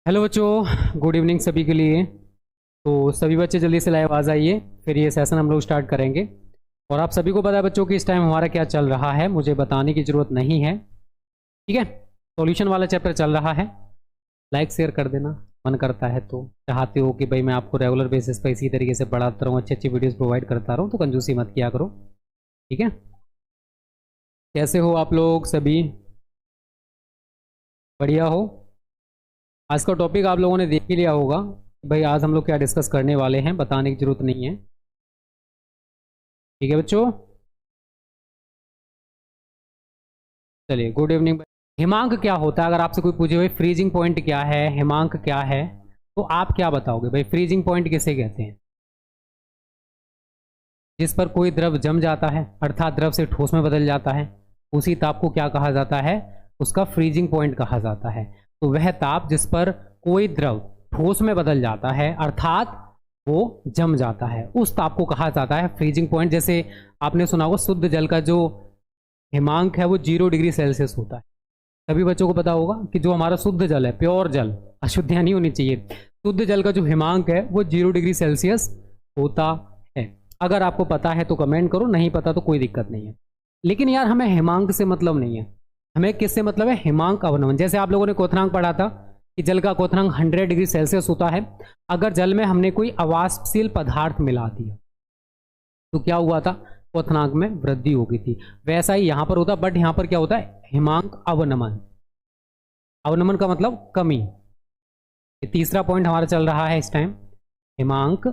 Hello बच्चों, good evening सभी के लिए। तो सभी बच्चे जल्दी से लाइव आ जाइए, फिर ये सेशन हम लोग स्टार्ट करेंगे। और आप सभी को पता है बच्चों कि इस टाइम हमारा क्या चल रहा है, मुझे बताने की ज़रूरत नहीं है। ठीक है, सॉल्यूशन वाला चैप्टर चल रहा है। लाइक शेयर कर देना, मन करता है तो। चाहते हो कि भाई मैं आपको रेगुलर बेसिस पर इसी तरीके से पढ़ाता रहूँ, अच्छी अच्छी वीडियोज़ प्रोवाइड करता रहूँ, तो कंजूसी मत किया करो। ठीक है, कैसे हो आप लोग सभी? बढ़िया हो? आज का टॉपिक आप लोगों ने देख ही लिया होगा। भाई आज हम लोग क्या डिस्कस करने वाले हैं, बताने की जरूरत नहीं है। ठीक है बच्चों, चलिए गुड इवनिंग। हिमांक क्या होता है? अगर आपसे कोई पूछे भाई फ्रीजिंग पॉइंट क्या है, हिमांक क्या है, तो आप क्या बताओगे? भाई फ्रीजिंग पॉइंट किसे कहते हैं? जिस पर कोई द्रव जम जाता है, अर्थात द्रव से ठोस में बदल जाता है, उसी ताप को क्या कहा जाता है? उसका फ्रीजिंग पॉइंट कहा जाता है। तो वह ताप जिस पर कोई द्रव ठोस में बदल जाता है, अर्थात वो जम जाता है, उस ताप को कहा जाता है फ्रीजिंग पॉइंट। जैसे आपने सुना होगा शुद्ध जल का जो हिमांक है वो 0 डिग्री सेल्सियस होता है। सभी बच्चों को पता होगा कि जो हमारा शुद्ध जल है, प्योर जल, अशुद्धियां नहीं होनी चाहिए, शुद्ध जल का जो हिमांक है वो 0 डिग्री सेल्सियस होता है। अगर आपको पता है तो कमेंट करो, नहीं पता तो कोई दिक्कत नहीं है। लेकिन यार हमें हिमांक से मतलब नहीं है, हमें किससे मतलब है? हिमांक अवनमन। जैसे आप लोगों ने क्वथनांक पढ़ा था कि जल का क्वथनांक 100 डिग्री सेल्सियस होता है। अगर जल में हमने कोई अवाष्पशील पदार्थ मिला दिया तो क्या हुआ था? क्वथनांक में वृद्धि हो गई थी। वैसा ही यहां पर होता, बट यहां पर क्या होता है? हिमांक अवनमन। अवनमन का मतलब कमी। ये तीसरा पॉइंट हमारा चल रहा है इस टाइम, हिमांक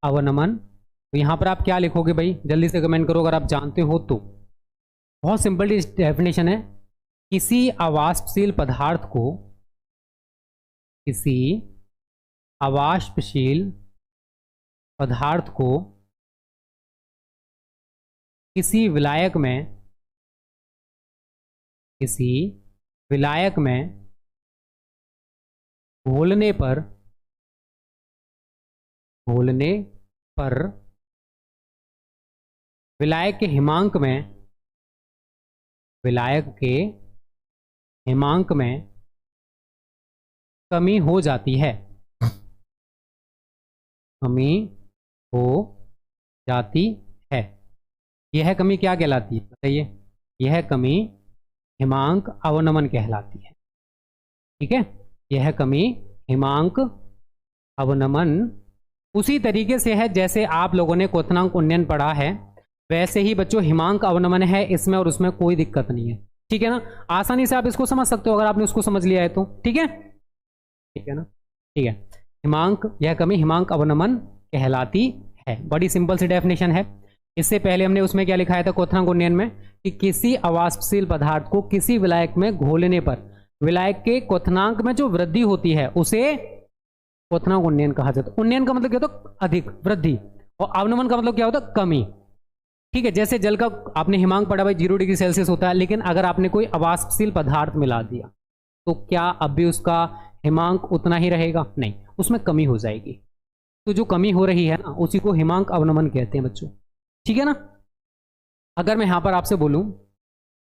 अवनमन। तो यहां पर आप क्या लिखोगे भाई? जल्दी से कमेंट करो अगर आप जानते हो तो। बहुत सिंपल डेफिनेशन है, किसी अवाष्पशील पदार्थ को, किसी अवाष्पशील पदार्थ को किसी विलायक में, किसी विलायक में घोलने पर, घोलने पर विलायक के हिमांक में, विलायक के हिमांक में कमी हो जाती है, कमी हो जाती है। यह कमी क्या कहलाती है बताइए? यह कमी हिमांक अवनमन कहलाती है। ठीक है, यह कमी हिमांक अवनमन उसी तरीके से है जैसे आप लोगों ने क्वथनांक उन्नयन पढ़ा है, वैसे ही बच्चों हिमांक अवनमन है, इसमें और उसमें कोई दिक्कत नहीं है। ठीक है ना, आसानी से आप इसको समझ सकते हो अगर आपने उसको समझ लिया है तो। ठीक है, ठीक है ना, ठीक है। हिमांक, यह कमी हिमांक अवनमन कहलाती है। बड़ी सिंपल सी डेफिनेशन है। इससे पहले हमने उसमें क्या लिखाया था क्वथनांक उन्नयन में, कि किसी अवाष्पशील पदार्थ को किसी विलायक में घोलने पर विलायक के क्वथनांक में जो वृद्धि होती है उसे क्वथनांक उन्नयन कहा जाता है। उन्नयन का मतलब क्या होता है? अधिक, वृद्धि। और अवनमन का मतलब क्या होता है? कमी। ठीक है, जैसे जल का आपने हिमांक पढ़ा भाई 0 डिग्री सेल्सियस होता है, लेकिन अगर आपने कोई अवाष्पशील पदार्थ मिला दिया तो क्या अब भी उसका हिमांक उतना ही रहेगा? नहीं, उसमें कमी हो जाएगी। तो जो कमी हो रही है ना, उसी को हिमांक अवनमन कहते हैं बच्चों। ठीक है ना। अगर मैं यहां पर आपसे बोलूं,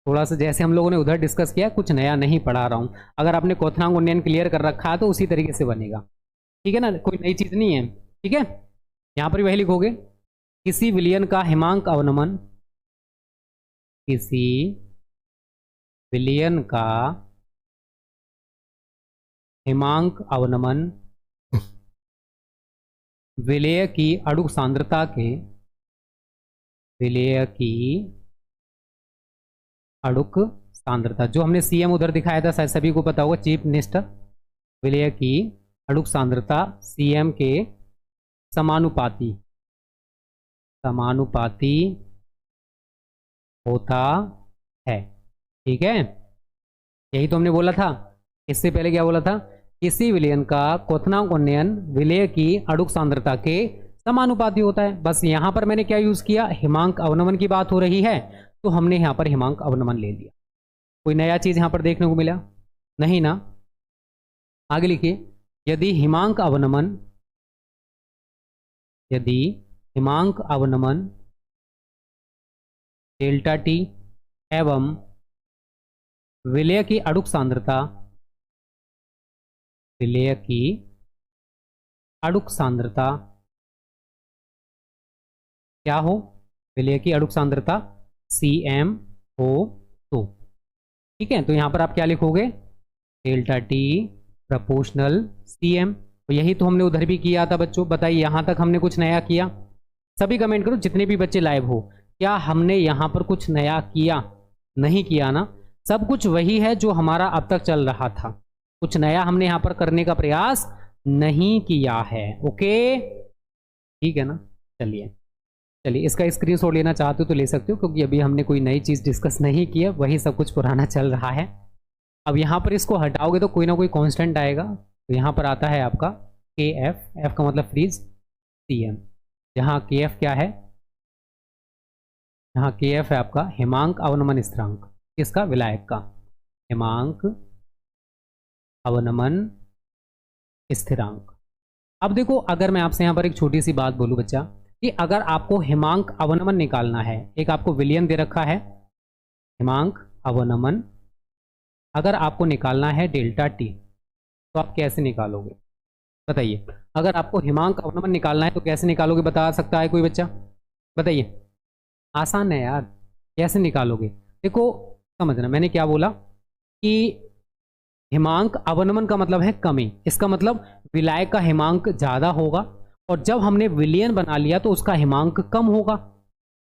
थोड़ा सा जैसे हम लोगों ने उधर डिस्कस किया, कुछ नया नहीं पढ़ा रहा हूं, अगर आपने क्वथनांक उन्नयन क्लियर कर रखा है तो उसी तरीके से बनेगा। ठीक है ना, कोई नई चीज नहीं है। ठीक है, यहां पर भी वही लिखोगे, किसी विलयन का हिमांक अवनमन, किसी विलयन का हिमांक अवनमन विलेय की अणु सांद्रता के, विलेय की अणुक सांद्रता, जो हमने सीएम उधर दिखाया था, शायद सभी को पता होगा, चीफ मिनिस्टर, विलेय की अणुक सांद्रता सीएम के समानुपाती, समानुपाती होता है। ठीक है, यही तो हमने बोला था। इससे पहले क्या बोला था? किसी विलयन का क्वथनांक उन्नयन विलेय की अणुक सांद्रता के समानुपाती होता है। बस यहां पर मैंने क्या यूज किया? हिमांक अवनमन की बात हो रही है तो हमने यहां पर हिमांक अवनमन ले लिया। कोई नया चीज यहां पर देखने को मिला? नहीं ना। आगे लिखिए, यदि हिमांक अवनमन, यदि हिमांक अवनमन डेल्टा टी एवं विलेय की अणुक सांद्रता विलेय की अणुक सांद्रता क्या हो? विलेय की अणुक सांद्रता CmO2। ठीक है, तो यहां पर आप क्या लिखोगे? Delta T proportional Cm। तो यही तो हमने उधर भी किया था बच्चों। बताइए यहां तक हमने कुछ नया किया? सभी कमेंट करो, जितने भी बच्चे लाइव हो, क्या हमने यहां पर कुछ नया किया? नहीं किया ना, सब कुछ वही है जो हमारा अब तक चल रहा था। कुछ नया हमने यहां पर करने का प्रयास नहीं किया है। ओके, ठीक है ना। चलिए चलिए, इसका स्क्रीनशॉट लेना चाहते हो तो ले सकते हो, क्योंकि अभी हमने कोई नई चीज़ डिस्कस नहीं की है, वही सब कुछ पुराना चल रहा है। अब यहाँ पर इसको हटाओगे तो कोई ना कोई कांस्टेंट आएगा। तो यहाँ पर आता है आपका KF, F का मतलब फ्रीज, CM। यहाँ KF क्या है? यहाँ KF है आपका हिमांक अवनमन स्थिरांक। किसका? विलायक का हिमांक अवनमन स्थिरांक। अब देखो, अगर मैं आपसे यहाँ पर एक छोटी सी बात बोलूँ बच्चा, कि अगर आपको हिमांक अवनमन निकालना है, एक आपको विलयन दे रखा है हिमांक अवनमन, अगर आपको निकालना है डेल्टा टी, तो आप कैसे निकालोगे? बताइए, अगर आपको हिमांक अवनमन निकालना है तो कैसे निकालोगे? बता सकता है कोई बच्चा? बताइए। आसान है यार, कैसे निकालोगे? देखो समझना, मैंने क्या बोला कि हिमांक अवनमन का मतलब है कमी। इसका मतलब विलायक का हिमांक ज़्यादा होगा, और जब हमने विलयन बना लिया तो उसका हिमांक कम होगा।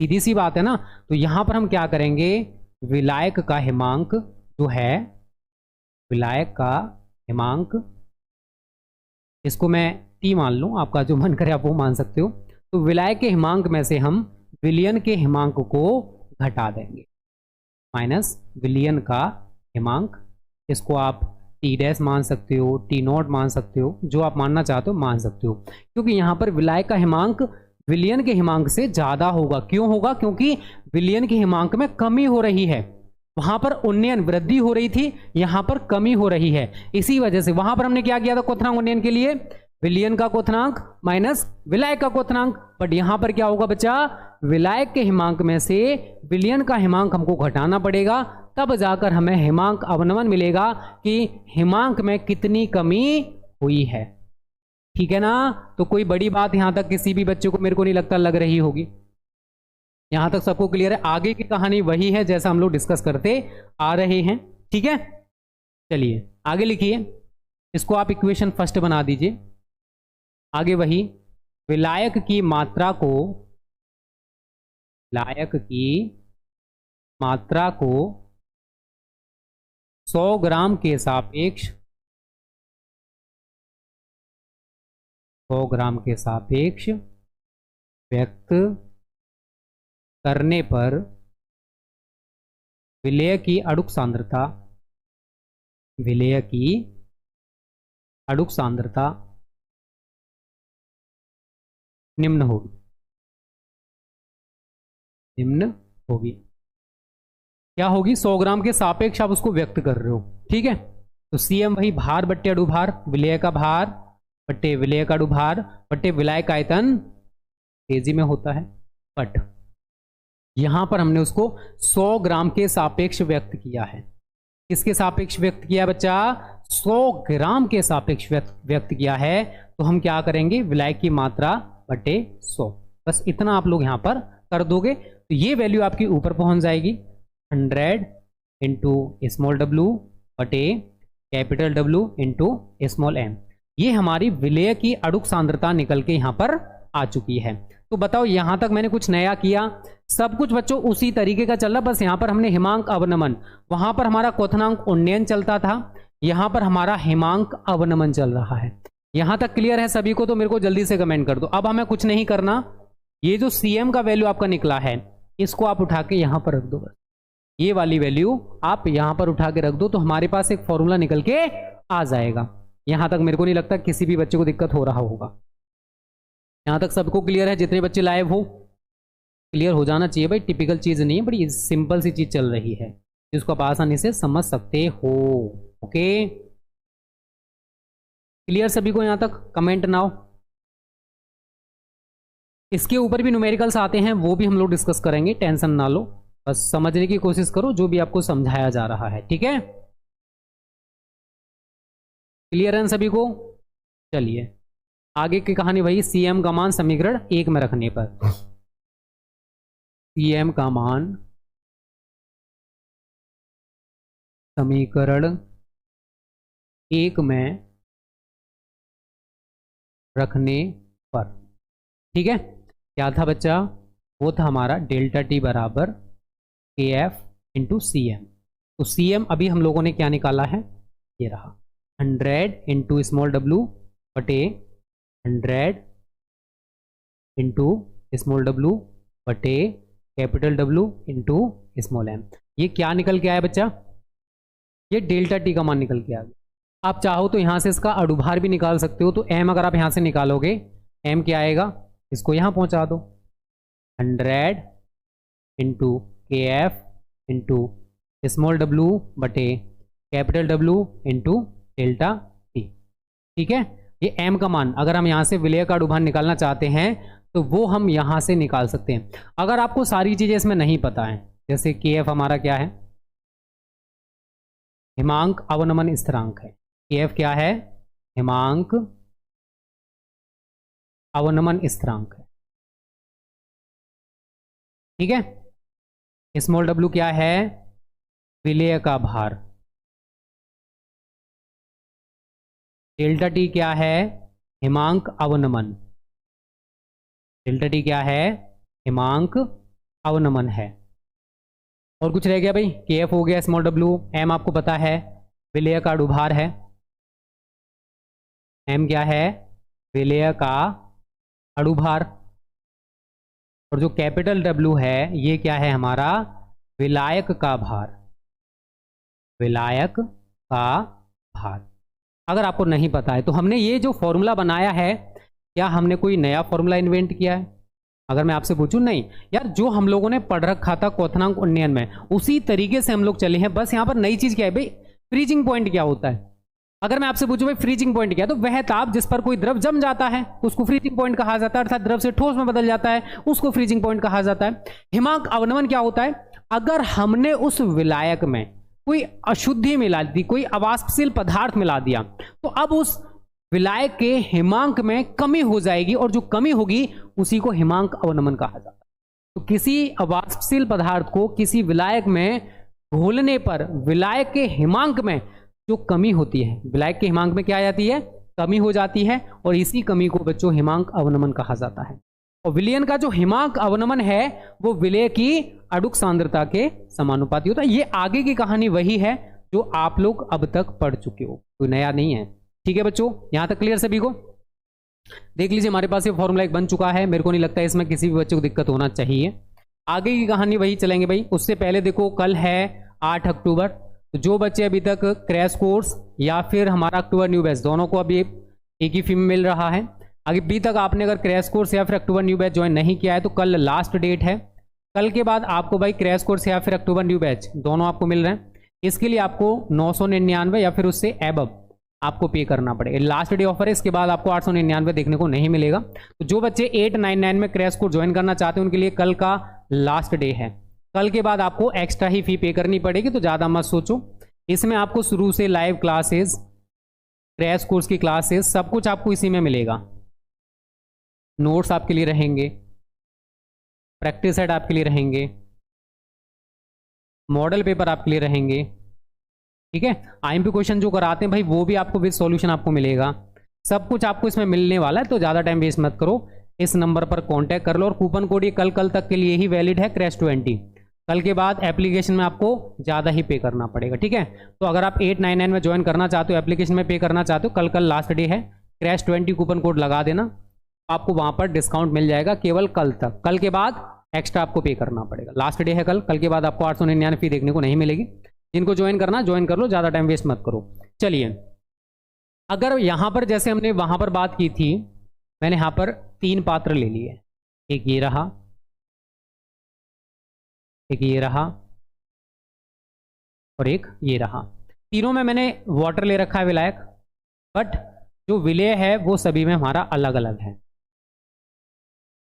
सीधी सी बात है ना। तो यहां पर हम क्या करेंगे? विलायक का हिमांक जो है, विलायक का हिमांक, इसको मैं T मान लूं, आपका जो मन करे आप वो मान सकते हो। तो विलायक के हिमांक में से हम विलयन के हिमांक को घटा देंगे, माइनस विलयन का हिमांक। इसको आप T' मान सकते हो, T0 मान सकते हो, जो आप मानना चाहते हो मान सकते हो, क्योंकि यहां पर विलायक का हिमांक विलयन के हिमांक से ज्यादा होगा। क्यों होगा? क्योंकि विलयन के हिमांक में कमी हो रही है। वहां पर उन्नयन वृद्धि हो रही थी, यहां पर कमी हो रही है। इसी वजह से वहां पर हमने क्या किया था क्वथनांक उन्नयन के लिए? विलयन का क्वथनांक माइनस विलायक का क्वथनांक। बट यहां पर क्या होगा बच्चा? विलायक के हिमांक में से विलयन का हिमांक हमको घटाना पड़ेगा, तब जाकर हमें हिमांक अवनमन मिलेगा कि हिमांक में कितनी कमी हुई है। ठीक है ना। तो कोई बड़ी बात यहां तक किसी भी बच्चे को मेरे को नहीं लगता लग रही होगी। यहां तक सबको क्लियर है? आगे की कहानी वही है जैसा हम लोग डिस्कस करते आ रहे हैं। ठीक है, चलिए आगे लिखिए। इसको आप इक्वेशन फर्स्ट बना दीजिए। आगे वही विलायक की मात्रा को, विलायक की मात्रा को 100 ग्राम के सापेक्ष, 100 ग्राम के सापेक्ष व्यक्त करने पर विलेय की अणुक सांद्रता, विलेय की अणुक सांद्रता निम्न होगी, निम्न होगी। क्या होगी? 100 ग्राम के सापेक्ष आप उसको व्यक्त कर रहे हो। ठीक है, तो CM वही भार बट्टे अणुभार, विलेय का भार बट्टे विलेय का अणुभार बट्टे विलायक आयतन तेजी में होता है। बट यहां पर हमने उसको 100 ग्राम के सापेक्ष व्यक्त किया है। किसके सापेक्ष व्यक्त किया बच्चा? 100 ग्राम के सापेक्ष व्यक्त किया है। तो हम क्या करेंगे? विलायक की मात्रा बटे 100, बस इतना आप लोग यहां पर कर दोगे तो ये वैल्यू आपकी ऊपर पहुंच जाएगी। 100 इंटू स्मॉल w बटे capital W into small m। ये हमारी विलेय की अणुक सांद्रता निकल के यहां पर आ चुकी है। तो बताओ यहां तक मैंने कुछ नया किया? सब कुछ बच्चों उसी तरीके का चल रहा, बस यहां पर हमने हिमांक अवनमन, वहां पर हमारा क्वथनांक उन्नयन चलता था, यहां पर हमारा हिमांक अवनमन चल रहा है। यहां तक क्लियर है सभी को? तो मेरे को जल्दी से कमेंट कर दो। अब हमें कुछ नहीं करना, ये जो CM का वैल्यू आपका निकला है इसको आप उठा के यहां पर रख दो। बस ये वाली वैल्यू आप यहां पर उठा के रख दो तो हमारे पास एक फॉर्मूला निकल के आ जाएगा। यहां तक मेरे को नहीं लगता किसी भी बच्चे को दिक्कत हो रहा होगा। यहां तक सबको क्लियर है? जितने बच्चे लाइव हो क्लियर हो जाना चाहिए भाई, टिपिकल चीज नहीं है, बड़ी सिंपल सी चीज चल रही है जिसको आप आसानी से समझ सकते हो। ओके, क्लियर सभी को? यहां तक कमेंट ना हो। इसके ऊपर भी न्यूमेरिकल्स आते हैं, वो भी हम लोग डिस्कस करेंगे, टेंशन ना लो, बस समझने की कोशिश करो जो भी आपको समझाया जा रहा है। ठीक है, क्लियर है सभी को? चलिए आगे की कहानी वही, CM का मान समीकरण 1 में रखने पर। CM का मान समीकरण 1 में रखने पर, ठीक है। क्या था बच्चा? वो था हमारा डेल्टा टी बराबर KF इंटू CM। तो CM अभी हम लोगों ने क्या निकाला है, ये रहा 100 इंटू स्मॉल w बटे 100 इंटू स्मॉल w बटे capital W into small m। ये क्या निकल के आया बच्चा? ये डेल्टा टी का मान निकल के आ गया। आप चाहो तो यहां से इसका अड़ुभार भी निकाल सकते हो। तो m अगर आप यहां से निकालोगे, m क्या आएगा, इसको यहां पहुंचा दो 100 into KF into small w बटे capital W into delta T, ठीक है। ये m का मान अगर हम यहां से विलेय का अड़ुभार निकालना चाहते हैं तो वो हम यहां से निकाल सकते हैं। अगर आपको सारी चीजें इसमें नहीं पता है, जैसे KF हमारा क्या है, हिमांक अवनमन स्थिरांक है। KF क्या है? हिमांक अवनमन स्थिरांक है, ठीक है। स्मॉल w क्या है? विलेय का भार। डेल्टा टी क्या है? हिमांक अवनमन। डेल्टा टी क्या है? हिमांक अवनमन है। और कुछ रह गया भाई? KF हो गया, स्मॉल w, m आपको पता है विलेय का अड़ुभार है। m क्या है? विलेय का अड़ुभार। और जो कैपिटल W है ये क्या है हमारा? विलायक का भार। विलायक का भार। अगर आपको नहीं पता है तो हमने ये जो फॉर्मूला बनाया है, क्या हमने कोई नया फॉर्मूला इन्वेंट किया है? अगर मैं आपसे पूछूं, नहीं यार, जो हम लोगों ने पढ़ रखा था क्वथनांक उन्नयन में उसी तरीके से हम लोग चले हैं। बस यहां पर नई चीज क्या है भाई? फ्रीजिंग पॉइंट क्या होता है? अगर मैं आपसे पूछूं भाई फ्रीजिंग पॉइंट क्या है, तो वह ताप जिस पर कोई द्रव जम जाता है उसको फ्रीजिंग पॉइंट कहा जाता है, अर्थात द्रव से ठोस में बदल जाता है उसको फ्रीजिंग पॉइंट कहा जाता है। हिमांक अवनमन क्या होता है? अगर हमने उस विलायक में कोई अशुद्धि मिला दी, कोई अवाष्पशील पदार्थ मिला दिया, तो अब उस विलायक के हिमांक में कमी हो जाएगी और जो कमी होगी उसी को हिमांक अवनमन कहा जाता है। तो किसी अवाष्पशील पदार्थ को किसी विलायक में घोलने पर विलायक के हिमांक में जो कमी होती है, विलायक के हिमांक में क्या आ जाती है? कमी हो जाती है, और इसी कमी को बच्चों हिमांक अवनमन कहा जाता है। और विलयन का जो हिमांक अवनमन है वो विलेय की अड़ुक सांद्रता के समानुपाती होता है। ये आगे की कहानी वही है जो आप लोग अब तक पढ़ चुके हो, कोई नया नहीं है, ठीक है बच्चों। यहां तक क्लियर सभी को? देख लीजिए हमारे पास ये फॉर्मूला एक बन चुका है, मेरे को नहीं लगता है इसमें किसी भी बच्चे को दिक्कत होना चाहिए। आगे की कहानी वही चलेंगे भाई। उससे पहले देखो कल है 8 अक्टूबर, तो जो बच्चे अभी तक क्रैश कोर्स या फिर हमारा अक्टूबर न्यू बैच दोनों को अभी एक ही फी में मिल रहा है, अभी तक आपने अगर क्रैश कोर्स या फिर अक्टूबर न्यू बैच ज्वाइन नहीं किया है तो कल लास्ट डेट है। कल के बाद आपको भाई क्रैश कोर्स या फिर अक्टूबर न्यू बैच दोनों आपको मिल रहे हैं। इसके लिए आपको 999 या फिर उससे एबव आपको पे करना पड़ेगा। लास्ट डे ऑफर है, इसके बाद आपको 899 देखने को नहीं मिलेगा। तो जो बच्चे 899 में क्रैश कोर्स ज्वाइन करना चाहते हैं उनके लिए कल का लास्ट डे है। कल के बाद आपको एक्स्ट्रा ही फी पे करनी पड़ेगी, तो ज़्यादा मत सोचो। इसमें आपको शुरू से लाइव क्लासेस, क्रैश कोर्स की क्लासेस, सब कुछ आपको इसी में मिलेगा। नोट्स आपके लिए रहेंगे, प्रैक्टिस सेट आपके लिए रहेंगे, मॉडल पेपर आपके लिए रहेंगे, ठीक है। आईएमपी क्वेश्चन जो कराते हैं भाई वो भी आपको विद सॉल्यूशन आपको मिलेगा। सब कुछ आपको इसमें मिलने वाला है, तो ज़्यादा टाइम वेस्ट मत करो, इस नंबर पर कांटेक्ट कर लो। और कूपन कोड ये कल तक के लिए ही वैलिड है, क्रैश 20। कल के बाद एप्लीकेशन में आपको ज़्यादा ही पे करना पड़ेगा, ठीक है। तो अगर आप 899 में ज्वाइन करना चाहते हो, एप्लीकेशन में पे करना चाहते हो, कल लास्ट डे है, क्रैश 20 कूपन कोड लगा देना, आपको वहाँ पर डिस्काउंट मिल जाएगा केवल कल तक। कल के बाद एक्स्ट्रा आपको पे करना पड़ेगा। लास्ट डे है कल के बाद आपको 899 फी देखने को नहीं मिलेगी। जिनको ज्वाइन करना ज्वाइन कर लो, ज़्यादा टाइम वेस्ट मत करो। चलिए, अगर यहाँ पर जैसे हमने वहाँ पर बात की थी, मैंने यहाँ पर 3 पात्र ले लिए, एक ये रहा, एक ये रहा और एक ये रहा। तीनों में मैंने वाटर ले रखा है विलायक, बट जो विलेय है वो सभी में हमारा अलग अलग है।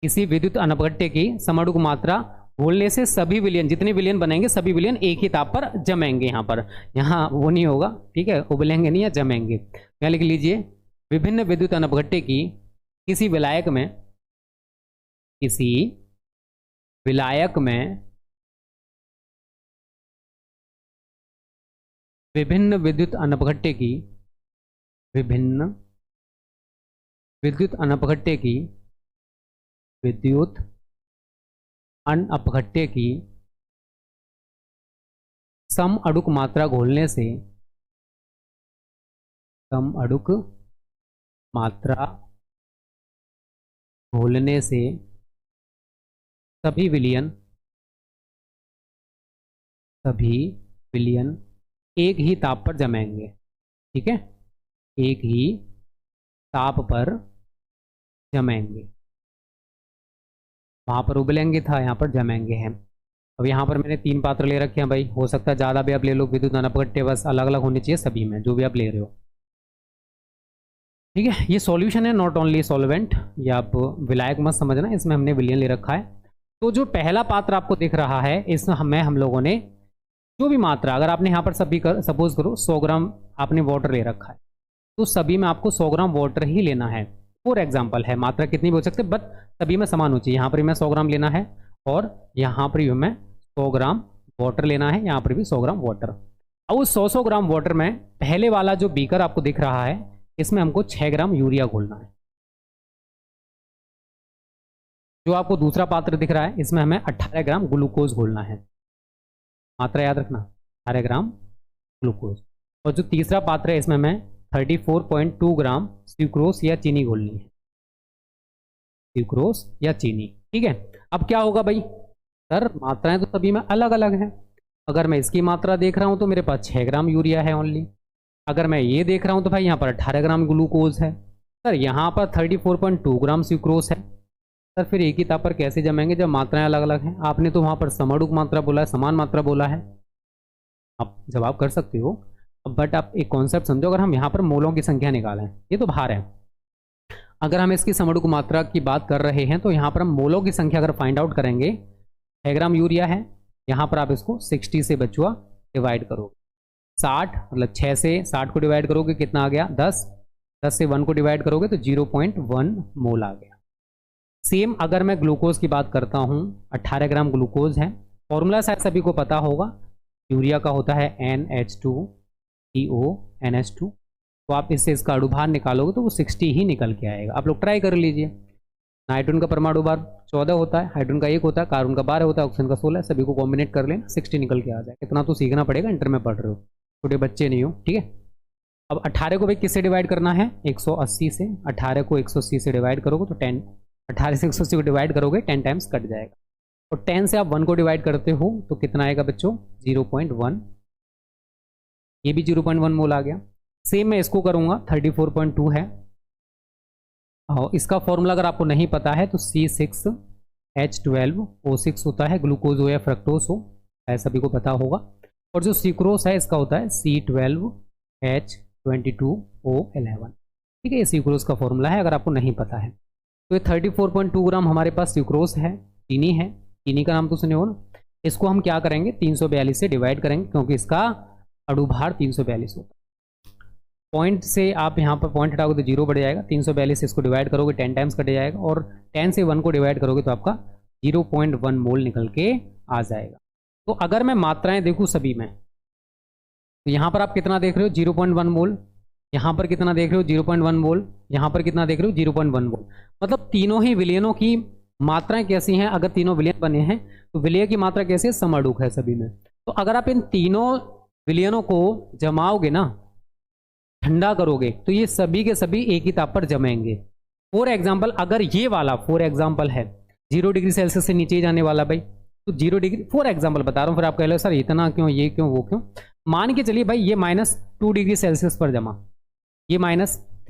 किसी विद्युत अनपगट्य की समअणुक मात्रा घोलने से सभी विलयन, जितने विलयन बनेंगे सभी विलयन एक ही ताप पर जमेंगे। यहाँ पर, यहाँ वो नहीं होगा, ठीक है, उबलेंगे नहीं या जमेंगे। यहाँ लिख लीजिए, विभिन्न विद्युत अनपघट्य की किसी विलायक में, किसी विलायक में विभिन्न विद्युत अनपघट्य की, विभिन्न विद्युत अनपघट्य की, विद्युत अनपघट्य की सम अड़ुक मात्रा घोलने से, सम अड़ुक मात्रा घोलने से सभी विलयन, सभी विलयन एक ही ताप पर जमेंगे। ठीक है, एक ही ताप पर जमेंगे। वहां पर उबलेंगे था, यहाँ पर जमेंगे हैं। अब यहाँ पर मैंने 3 पात्र ले रखे हैं भाई, हो सकता है ज़्यादा भी आप ले लो, विद्युत अनपघट्य बस अलग अलग होने चाहिए सभी में, जो भी आप ले रहे हो। ठीक है, ये सॉल्यूशन है, नॉट ओनली सॉल्वेंट। ये आप विलायक मत समझना, इसमें हमने विलयन ले रखा है। तो जो पहला पात्र आपको दिख रहा है, इसमें हम लोगों ने जो भी मात्रा, अगर आपने यहाँ पर सभी सपोज करो 100 ग्राम आपने वाटर ले रखा है, तो सभी में आपको 100 ग्राम वाटर ही लेना है। फॉर एग्जाम्पल है, मात्रा कितनी भी हो सकती है, बट सभी में समान हो चाहिए। यहाँ पर भी मैं 100 ग्राम लेना है, और यहाँ पर भी हमें 100 ग्राम वाटर लेना है, यहाँ पर भी 100 ग्राम वाटर। अब उस 100 ग्राम वाटर में पहले वाला जो बीकर आपको दिख रहा है, इसमें हमको 6 ग्राम यूरिया घोलना है। जो आपको दूसरा पात्र दिख रहा है, इसमें हमें 18 ग्राम ग्लूकोज घोलना है। मात्रा याद रखना, 18 ग्राम ग्लूकोज। और जो तीसरा पात्र है, इसमें हमें 34.2 ग्राम स्यूक्रोस या चीनी घोलनी है, स्यूक्रोस या चीनी। ठीक है, अब क्या होगा भाई, सर मात्राएं तो सभी में अलग अलग हैं। अगर मैं इसकी मात्रा देख रहा हूं तो मेरे पास 6 ग्राम यूरिया है ओनली। अगर मैं ये देख रहा हूं तो भाई यहाँ पर 18 ग्राम ग्लूकोज है। सर यहाँ पर 34.2 ग्राम स्यूक्रोस है। सर फिर एक ही ताप पर कैसे जमेंगे जब मात्राएं अलग अलग हैं? आपने तो वहाँ पर समअड़ुक मात्रा बोला है, समान मात्रा बोला है, आप जवाब कर सकते हो। बट आप एक कॉन्सेप्ट समझो, अगर हम यहाँ पर मोलों की संख्या निकालें, ये तो भार है, अगर हम इसकी समअड़ुक मात्रा की बात कर रहे हैं तो यहाँ पर हम मोलों की संख्या अगर फाइंड आउट करेंगे, 6 ग्राम यूरिया है, यहाँ पर आप इसको 60 से बचुआ डिवाइड करोगे, 60 मतलब 6 से 60 को डिवाइड करोगे कितना आ गया 10, 10 से 1 को डिवाइड करोगे तो 0.1 मोल आ गया। सेम अगर मैं ग्लूकोज की बात करता हूँ, 18 ग्राम ग्लूकोज है, फॉर्मूला शायद सभी को पता होगा, यूरिया का होता है NH2CO NH2, तो आप इससे इसका अणुभार निकालोगे तो वो 60 ही निकल के आएगा। आप लोग ट्राई कर लीजिए। नाइट्रोजन का परमाणु भार 14 होता है, हाइड्रोजन का 1 होता है, कार्बन का 12 होता है, ऑक्सीजन का 16, सभी को कॉम्बिनेट कर लेना, 60 निकल के आ जाए। इतना तो सीखना पड़ेगा, इंटर में पढ़ रहे हो, छोटे बच्चे नहीं हो। ठीक है, अब 18 को भाई किससे डिवाइड करना है, 180 से। 18 को 180 से डिवाइड करोगे तो 10, 18 से 180 को डिवाइड करोगे 10 टाइम्स कट जाएगा, और 10 से आप 1 को डिवाइड करते हो तो कितना आएगा बच्चों 0.1, ये भी 0.1 मोल आ गया। सेम मैं इसको करूँगा, 34.2 है, और इसका फॉर्मूला अगर आपको नहीं पता है तो C6H12O6 होता है, ग्लूकोज हो या फ्रक्टोज हो, ऐसा सभी को पता होगा। और जो सिक्रोस है इसका होता है C12H22O11। ठीक है, ये सिक्रोस का फॉर्मूला है अगर आपको नहीं पता है। तो ये 34.2 ग्राम हमारे पास सिक्रोस है, चीनी है, चीनी का नाम तो सुने हो ना। इसको हम क्या करेंगे 342 से डिवाइड करेंगे, क्योंकि इसका अणुभार 342 होता है। पॉइंट से आप यहाँ पर पॉइंट हटाओगे तो 0 बढ़ जाएगा, 342 से इसको डिवाइड करोगे 10 टाइम्स कट जाएगा, और 10 से 1 को डिवाइड करोगे तो आपका 0.1 मोल निकल के आ जाएगा। तो अगर मैं मात्राएं देखूँ सभी में, तो यहाँ पर आप कितना देख रहे हो 0.1 मोल, यहाँ पर कितना देख रहे हो 0.1 मोल, यहाँ पर कितना देख रहे हो 0.1 मोल। मतलब तीनों ही विलयनों की मात्राएं कैसी हैं, अगर तीनों विलयन बने हैं तो विलय की मात्रा कैसी है, समअड़ुक है सभी में। तो अगर आप इन तीनों विलयनों को जमाओगे ना, ठंडा करोगे, तो ये सभी के सभी एक ही ताप पर जमेंगे। फॉर एग्जाम्पल अगर ये वाला फॉर एग्जाम्पल है 0 डिग्री सेल्सियस से नीचे जाने वाला भाई, तो 0 डिग्री, फॉर एग्जाम्पल बता रहा हूँ, फिर आप कह लो सर इतना क्यों, ये क्यों, वो क्यों। मान के चलिए भाई ये -2 डिग्री सेल्सियस पर जमा, ये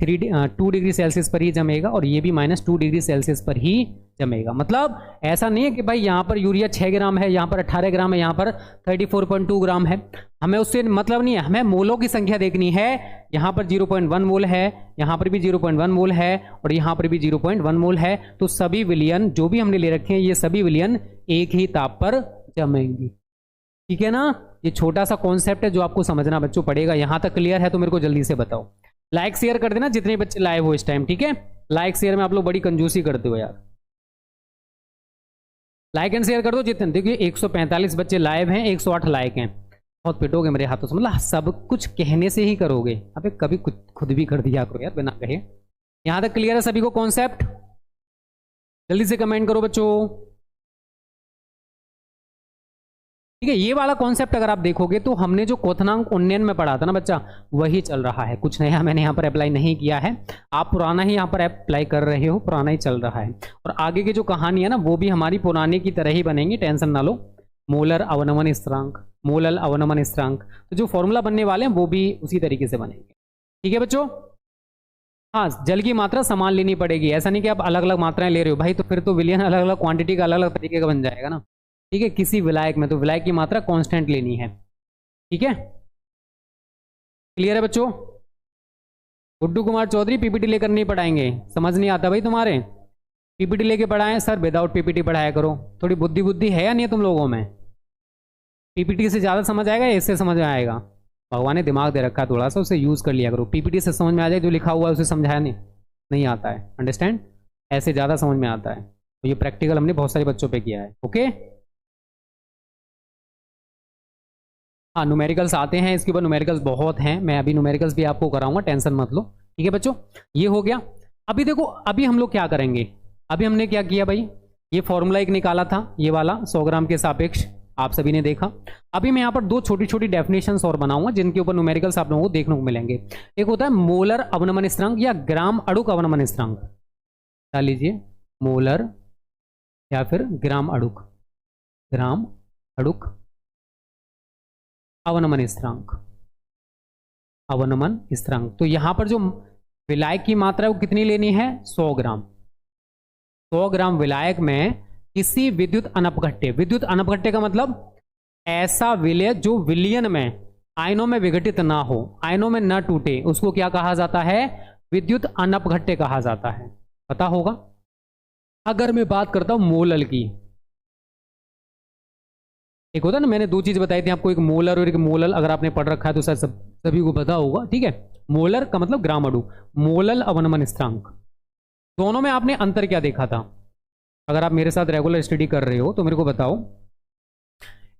2 डिग्री सेल्सियस पर ही जमेगा और ये भी -2 डिग्री सेल्सियस पर ही जमेगा। मतलब ऐसा नहीं है कि भाई यहाँ पर यूरिया 6 ग्राम है, यहाँ पर 18 ग्राम है, यहाँ पर 34.2 ग्राम है, हमें उससे मतलब नहीं है, हमें मोलों की संख्या देखनी है। यहाँ पर 0.1 मोल है, यहाँ पर भी 0.1 मोल है और यहाँ पर भी 0.1 मोल है। तो सभी विलयन जो भी हमने ले रखे हैं, ये सभी विलयन एक ही ताप पर जमेंगी। ठीक है ना, ये छोटा सा कॉन्सेप्ट है जो आपको समझना बच्चों पड़ेगा। यहाँ तक क्लियर है तो मेरे को जल्दी से बताओ, लाइक शेयर कर देना जितने बच्चे लाइव हो इस टाइम। ठीक है, लाइक शेयर में आप लोग बड़ी कंजूसी करते हो यार, लाइक एंड शेयर कर दो जितने। देखिए 145 बच्चे लाइव हैं, 108 लाइक हैं, बहुत पिटोगे मेरे हाथों से। मतलब सब कुछ कहने से ही करोगे, अबे कभी खुद भी कर दिया करो यार बिना कहे। यहाँ तक क्लियर है सभी को कॉन्सेप्ट? जल्दी से कमेंट करो बच्चों। ठीक है, ये वाला कॉन्सेप्ट अगर आप देखोगे तो हमने जो क्वथनांक उन्नयन में पढ़ा था ना बच्चा, वही चल रहा है, कुछ नया मैंने यहाँ पर अप्लाई नहीं किया है। आप पुराना ही यहाँ पर अप्लाई कर रहे हो, पुराना ही चल रहा है। और आगे की जो कहानी है ना वो भी हमारी पुराने की तरह ही बनेंगी, टेंशन ना लो। मोलर अवनमन स्थिरांक, मोलर अवनमन स्थिरांक, तो जो फॉर्मूला बनने वाले हैं वो भी उसी तरीके से बनेंगे। ठीक है बच्चों? हाँ, जल की मात्रा समान लेनी पड़ेगी, ऐसा नहीं कि आप अलग अलग मात्राएं ले रहे हो भाई, तो फिर तो विलयन अलग अलग क्वांटिटी का अलग अलग तरीके का बन जाएगा ना। ठीक है, किसी विलायक में तो विलायक की मात्रा कांस्टेंट लेनी है। ठीक है, क्लियर है बच्चों? गुड्डू कुमार चौधरी पीपीटी लेकर नहीं पढ़ाएंगे, समझ नहीं आता भाई तुम्हारे? पीपीटी लेके पढ़ाएं सर, विदाउट पीपीटी पढ़ाया करो। थोड़ी बुद्धि है या नहीं है तुम लोगों में? पीपीटी से ज़्यादा समझ आएगा या इससे समझ में आएगा? भगवान ने दिमाग दे रखा है थोड़ा सा, उसे यूज़ कर लिया करो। पीपीटी से समझ में आ जाए, जो लिखा हुआ है उसे समझाया नहीं आता है, अंडरस्टैंड? ऐसे ज़्यादा समझ में आता है। तो ये प्रैक्टिकल हमने बहुत सारे बच्चों पे किया है। ओके, हाँ न्यूमेरिकल्स आते हैं, इसके ऊपर न्यूमेरिकल्स बहुत हैं, मैं अभी न्यूमेरिकल्स भी आपको कराऊंगा, टेंशन मत लो। ठीक है बच्चों, ये हो गया। अभी देखो, अभी हम लोग क्या करेंगे, अभी हमने क्या किया भाई, ये फॉर्मूला एक निकाला था, ये वाला 100 ग्राम के सापेक्ष, आप सभी ने देखा। अभी मैं यहाँ पर दो छोटी छोटी डेफिनेशंस और बनाऊंगा जिनके ऊपर न्यूमेरिकल्स आप लोगों को देखने को मिलेंगे। एक होता है मोलर अवनमन स्थिरांक या ग्राम अड़ुक अवनमन स्थिरांक, डाल लीजिए मोलर या फिर ग्राम अड़ुक अवनमन स्थिरांक, अवनमन स्थिरांक। तो यहां पर जो विलायक की मात्रा है वो कितनी लेनी है? 100 ग्राम। 100 ग्राम विलायक में किसी विद्युत अनपघट्य, विद्युत अनपघट्य का मतलब ऐसा विलय जो विलयन में आयनों में विघटित ना हो, आयनों में न टूटे, उसको क्या कहा जाता है? विद्युत अनपघट्य कहा जाता है। पता होगा। अगर मैं बात करता हूं मोलल की, एक होता है ना, मैंने दो चीज बताई थी आपको, एक मोलर और एक मोलल, अगर आपने पढ़ रखा है तो शायद सभी को पता होगा। ठीक है, मोलर का मतलब ग्राम अणु, मोलल अवनमन स्थिरांक, दोनों में आपने अंतर क्या देखा था? अगर आप मेरे साथ रेगुलर स्टडी कर रहे हो तो मेरे को बताओ।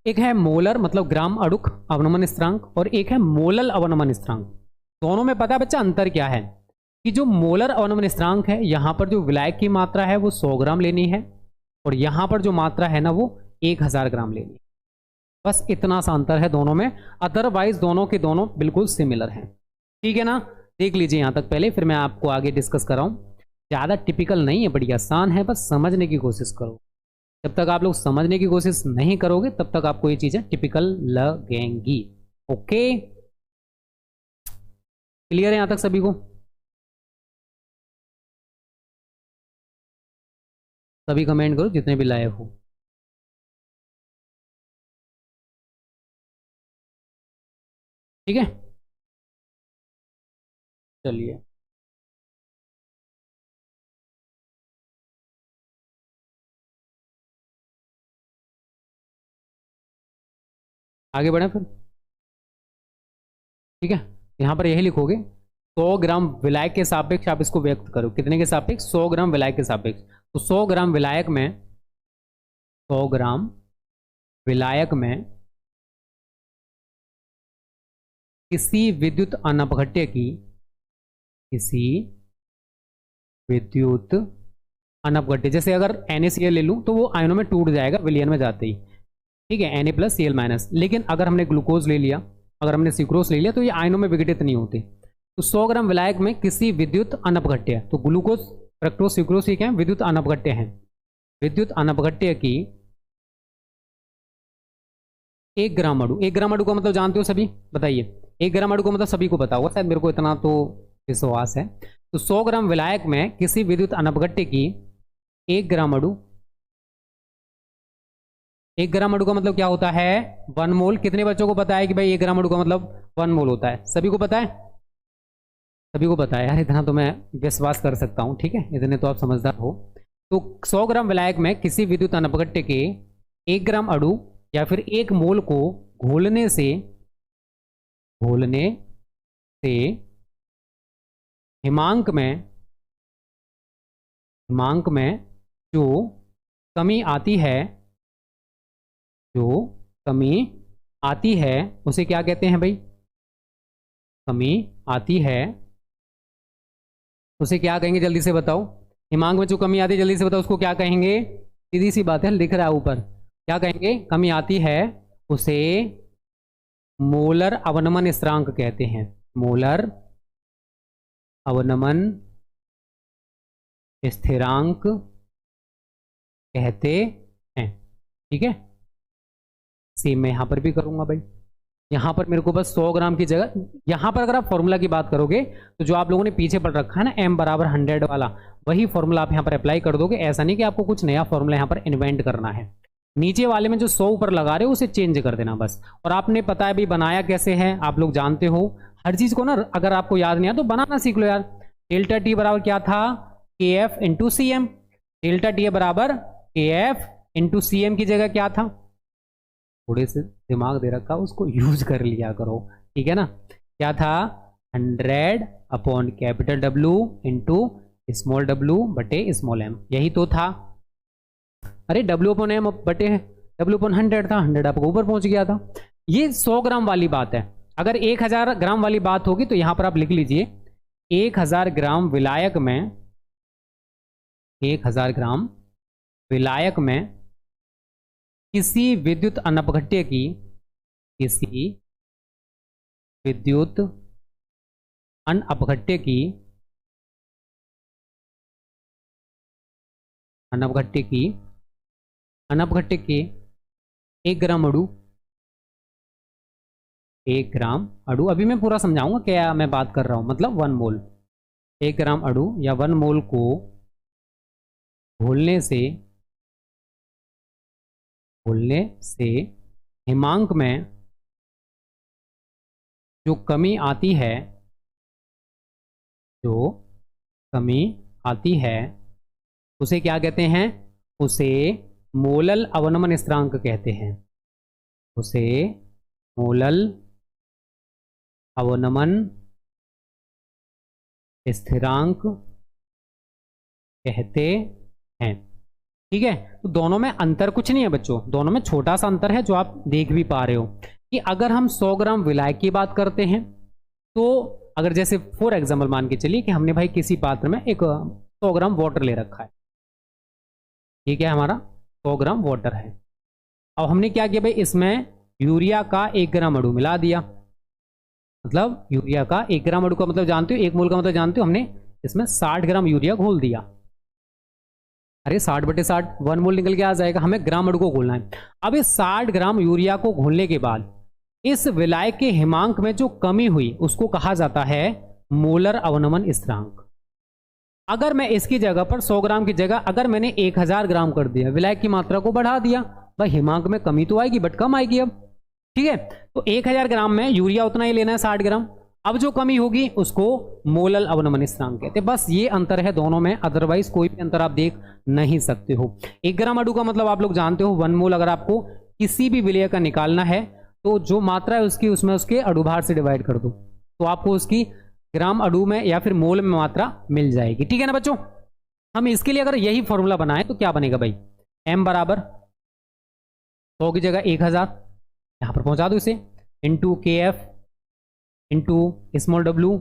एक है मोलर मतलब ग्राम अणुक अवनमन स्थिरांक और एक है मोलल अवनमन स्थिरांक। दोनों में पता है बच्चा अंतर क्या है? कि जो मोलर अवनमन स्थिरांक है, यहां पर जो विलायक की मात्रा है वो 100 ग्राम लेनी है और यहां पर जो मात्रा है ना वो 1000 ग्राम लेनी है। बस इतना सा अंतर है दोनों में, अदरवाइज दोनों के दोनों बिल्कुल सिमिलर हैं। ठीक है ना, देख लीजिए यहां तक पहले, फिर मैं आपको आगे डिस्कस कराऊं। ज़्यादा टिपिकल नहीं है, बड़ी आसान है, बस समझने की कोशिश करो। जब तक आप लोग समझने की कोशिश नहीं करोगे तब तक आपको ये चीज़ें टिपिकल लगेंगी। ओके, क्लियर है यहां तक सभी को? सभी कमेंट करो जितने भी लाइव हो। ठीक है, चलिए आगे बढ़े फिर। ठीक है, यहाँ पर यही लिखोगे 100 ग्राम विलायक के सापेक्ष आप इसको व्यक्त करो, कितने के सापेक्ष? 100 ग्राम विलायक के सापेक्ष। तो 100 ग्राम विलायक में, 100 ग्राम विलायक में किसी विद्युत अनपघट्य की, किसी विद्युत अनपघट्य, जैसे अगर NaCl ले लूं तो वो आयनों में टूट जाएगा विलयन में जाते ही। ठीक है, Na+Cl-। लेकिन अगर हमने ग्लूकोज ले लिया, अगर हमने सिक्रोज ले लिया तो ये आयनों में विघटित नहीं होते। तो 100 ग्राम विलायक में किसी विद्युत अनपघट्य, तो ग्लूकोज फ्रक्टोज सिक्रोज क्या है? विद्युत अनपघट्य हैं। विद्युत अनपघट्य की 1 ग्राम अणु, 1 ग्राम अणु का मतलब जानते हो सभी? बताइए, 1 ग्राम अणु का मतलब सभी को पता होगा शायद, मेरे को इतना तो विश्वास है। तो 100 ग्राम विलायक में किसी विद्युत अनपघट्य की 1 ग्राम अणु, 1 ग्राम अणु का मतलब क्या होता है 1 मोल। कितने बच्चों को पता है कि भाई 1 ग्राम अणु का मतलब 1 मोल होता है? सभी को पता है? सभी को पता है यार, इतना तो मैं विश्वास कर सकता हूँ, ठीक है, इतने तो आप समझदार हो। तो 100 ग्राम विलायक में किसी विद्युत अनपघट्य के 1 ग्राम अणु या फिर 1 मोल को घोलने से हिमांक में जो कमी आती है, उसे क्या कहते हैं भाई? कमी आती है उसे क्या कहेंगे, जल्दी से बताओ। हिमांक में जो कमी आती है, जल्दी से बताओ, उसको क्या कहेंगे? सीधी सी बात है, लिख रहा है ऊपर, क्या कहेंगे? कमी आती है उसे मोलर अवनमन स्थिरांक कहते हैं। मोलर अवनमन स्थिरांक कहते हैं, ठीक है। सेम मैं यहां पर भी करूंगा भाई। यहां पर मेरे को बस 100 ग्राम की जगह, यहां पर अगर आप फॉर्मूला की बात करोगे तो जो आप लोगों ने पीछे पढ़ रखा है ना m बराबर 100 वाला, वही फॉर्मूला आप यहां पर अप्लाई कर दोगे। ऐसा नहीं कि आपको कुछ नया फॉर्मूला यहां पर इन्वेंट करना है। नीचे वाले में जो 100 ऊपर लगा रहे हो उसे चेंज कर देना बस। और आपने पता है भाई बनाया कैसे है, आप लोग जानते हो हर चीज को ना। अगर आपको याद नहीं आया तो बनाना सीख लो यार। डेल्टा टी बराबर क्या था? KF into CM। Delta T बराबर KF इंटू CM की जगह क्या था? थोड़े से दिमाग दे रखा, उसको यूज कर लिया करो, ठीक है ना। क्या था? 100 upon capital W into small w बटे स्मॉल m, यही तो था। अरे W अपॉन M बटे W अपॉन 100 था, 100 आपको ऊपर पहुंच गया था। ये 100 ग्राम वाली बात है। अगर 1000 ग्राम वाली बात होगी तो यहां पर आप लिख लीजिए 1000 ग्राम विलायक में, 1000 ग्राम विलायक में किसी विद्युत अनपघट्य की, किसी विद्युत अनपघट्य की, अनपघट्य के 1 ग्राम अणु, 1 ग्राम अणु, अभी मैं पूरा समझाऊंगा क्या मैं बात कर रहा हूं, मतलब 1 मोल, 1 ग्राम अणु या 1 मोल को घोलने से हिमांक में जो कमी आती है, उसे क्या कहते हैं? उसे मोलल अवनमन स्थिरांक कहते हैं। उसे मोलल अवनमन स्थिरांक कहते हैं, ठीक है। तो दोनों में अंतर कुछ नहीं है बच्चों, दोनों में छोटा सा अंतर है जो आप देख भी पा रहे हो कि अगर हम 100 ग्राम विलायक की बात करते हैं तो अगर जैसे फॉर एग्जाम्पल मान के चलिए कि हमने भाई किसी पात्र में एक 100 ग्राम वाटर ले रखा है, ठीक है, हमारा 100 ग्राम वाटर है। अब हमने क्या किया भाई, इसमें यूरिया का 1 ग्राम अणु मिला दिया। मतलब यूरिया का 1 ग्राम अणु का मतलब जानते हो, 1 मोल का मतलब जानते हो, हमने इसमें 60 ग्राम यूरिया घोल दिया। अरे 60 बटे 60 1 मोल निकल के आ जाएगा। हमें ग्राम अणु को घोलना है। अब इस 60 ग्राम यूरिया को घोलने के बाद इस विलायक के हिमांक में जो कमी हुई उसको कहा जाता है मोलर अवनमन स्थिरांक। अगर मैं इसकी जगह पर 100 ग्राम की जगह अगर मैंने 1000 ग्राम कर दिया, विलायक की मात्रा को बढ़ा दिया, भाई हिमांक में कमी तो आएगी बट कम आएगी अब, ठीक है। तो 1000 ग्राम में यूरिया उतना ही लेना है 60 ग्राम। अब जो कमी होगी उसको मोलल अवनमन स्थिरांक कहते हैं। बस ये अंतर है दोनों में, अदरवाइज कोई भी अंतर आप देख नहीं सकते हो। 1 ग्राम अणु का मतलब आप लोग जानते हो 1 मोल। अगर आपको किसी भी विलय का निकालना है तो जो मात्रा है उसकी उसमें उसके अणुभार से डिवाइड कर दो तो आपको उसकी ग्राम अणु में या फिर मोल में मात्रा मिल जाएगी, ठीक है ना बच्चों। हम इसके लिए अगर यही फॉर्मूला बनाए तो क्या बनेगा भाई, m बराबर 100 की जगह 1000 यहां पर पहुंचा दो इसे, into KF into small w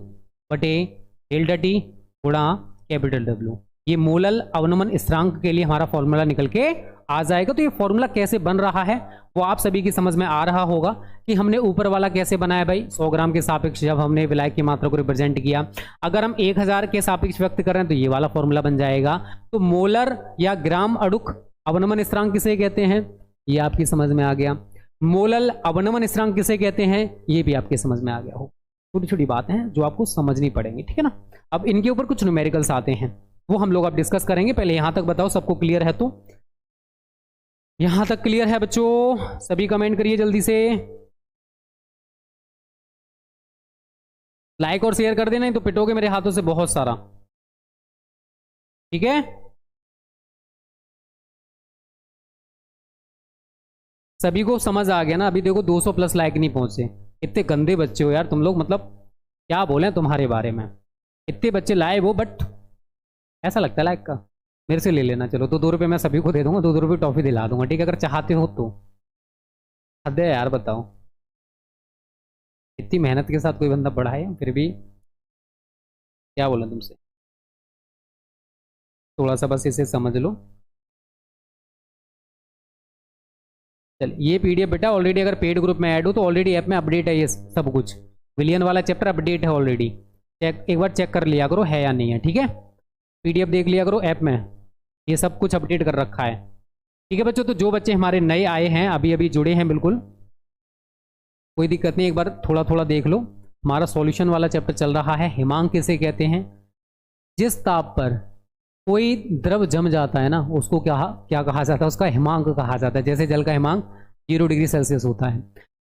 बटे डेल्टा टी गुणा कैपिटल W। ये मोलल अवनमन स्थिरांक के लिए हमारा फॉर्मूला निकल के आ जाएगा। तो ये फॉर्मूला कैसे बन रहा है वो आप सभी की समझ में आ रहा होगा कि हमने ऊपर वाला कैसे बनाया भाई, 100 ग्राम के सापेक्ष जब हमने विलायक की मात्रा को रिप्रेजेंट किया। अगर हम 1000 के सापेक्ष व्यक्त कर रहे हैं तो ये वाला फॉर्मूला बन जाएगा। तो मोलर या ग्राम अणुक अवनमन स्थिरांक किसे कहते हैं ये आपकी समझ में आ गया। मोलल अवनमन स्थिरांक किसे कहते हैं ये भी आपके समझ में आ गया हो। छोटी छोटी बातें हैं जो आपको समझनी पड़ेंगी, ठीक है ना। अब इनके ऊपर कुछ न्यूमेरिकल्स आते हैं, वो हम लोग अब डिस्कस करेंगे। पहले यहां तक बताओ सबको क्लियर है? तो यहां तक क्लियर है बच्चों? सभी कमेंट करिए जल्दी से, लाइक और शेयर कर देना, नहीं तो पिटोगे मेरे हाथों से बहुत सारा, ठीक है। सभी को समझ आ गया ना? अभी देखो 200 प्लस लाइक नहीं पहुंचे। इतने गंदे बच्चे हो यार तुम लोग, मतलब क्या बोले तुम्हारे बारे में। इतने बच्चे लाए वो, बट ऐसा लगता है लाइक का मेरे से ले लेना। चलो तो 2 रुपये मैं सभी को दे दूंगा, 2 रुपये टॉफी दिला दूंगा, ठीक है, अगर चाहते हो तो। हद है यार, बताओ इतनी मेहनत के साथ कोई बंदा पढ़ाए फिर भी क्या बोला तुमसे। थोड़ा सा बस इसे समझ लो। चल ये पीडीएफ बेटा ऑलरेडी अगर पेड ग्रुप में ऐड हो तो ऑलरेडी ऐप में अपडेट है, ये सब कुछ विलियन वाला चैप्टर अपडेट है ऑलरेडी। चेक एक बार चेक कर लिया करो है या नहीं है, ठीक है। पीडीएफ देख लिया करो ऐप में, ये सब कुछ अपडेट कर रखा है, ठीक है बच्चों। तो जो बच्चे हमारे नए आए हैं, अभी अभी जुड़े हैं, बिल्कुल कोई दिक्कत नहीं, एक बार थोड़ा थोड़ा देख लो। हमारा सॉल्यूशन वाला चैप्टर चल रहा है। हिमांक किसे कहते हैं? जिस ताप पर कोई द्रव जम जाता है ना, उसको क्या क्या कहा जाता है? उसका हिमांक कहा जाता है। जैसे जल का हिमांक 0 डिग्री सेल्सियस होता है।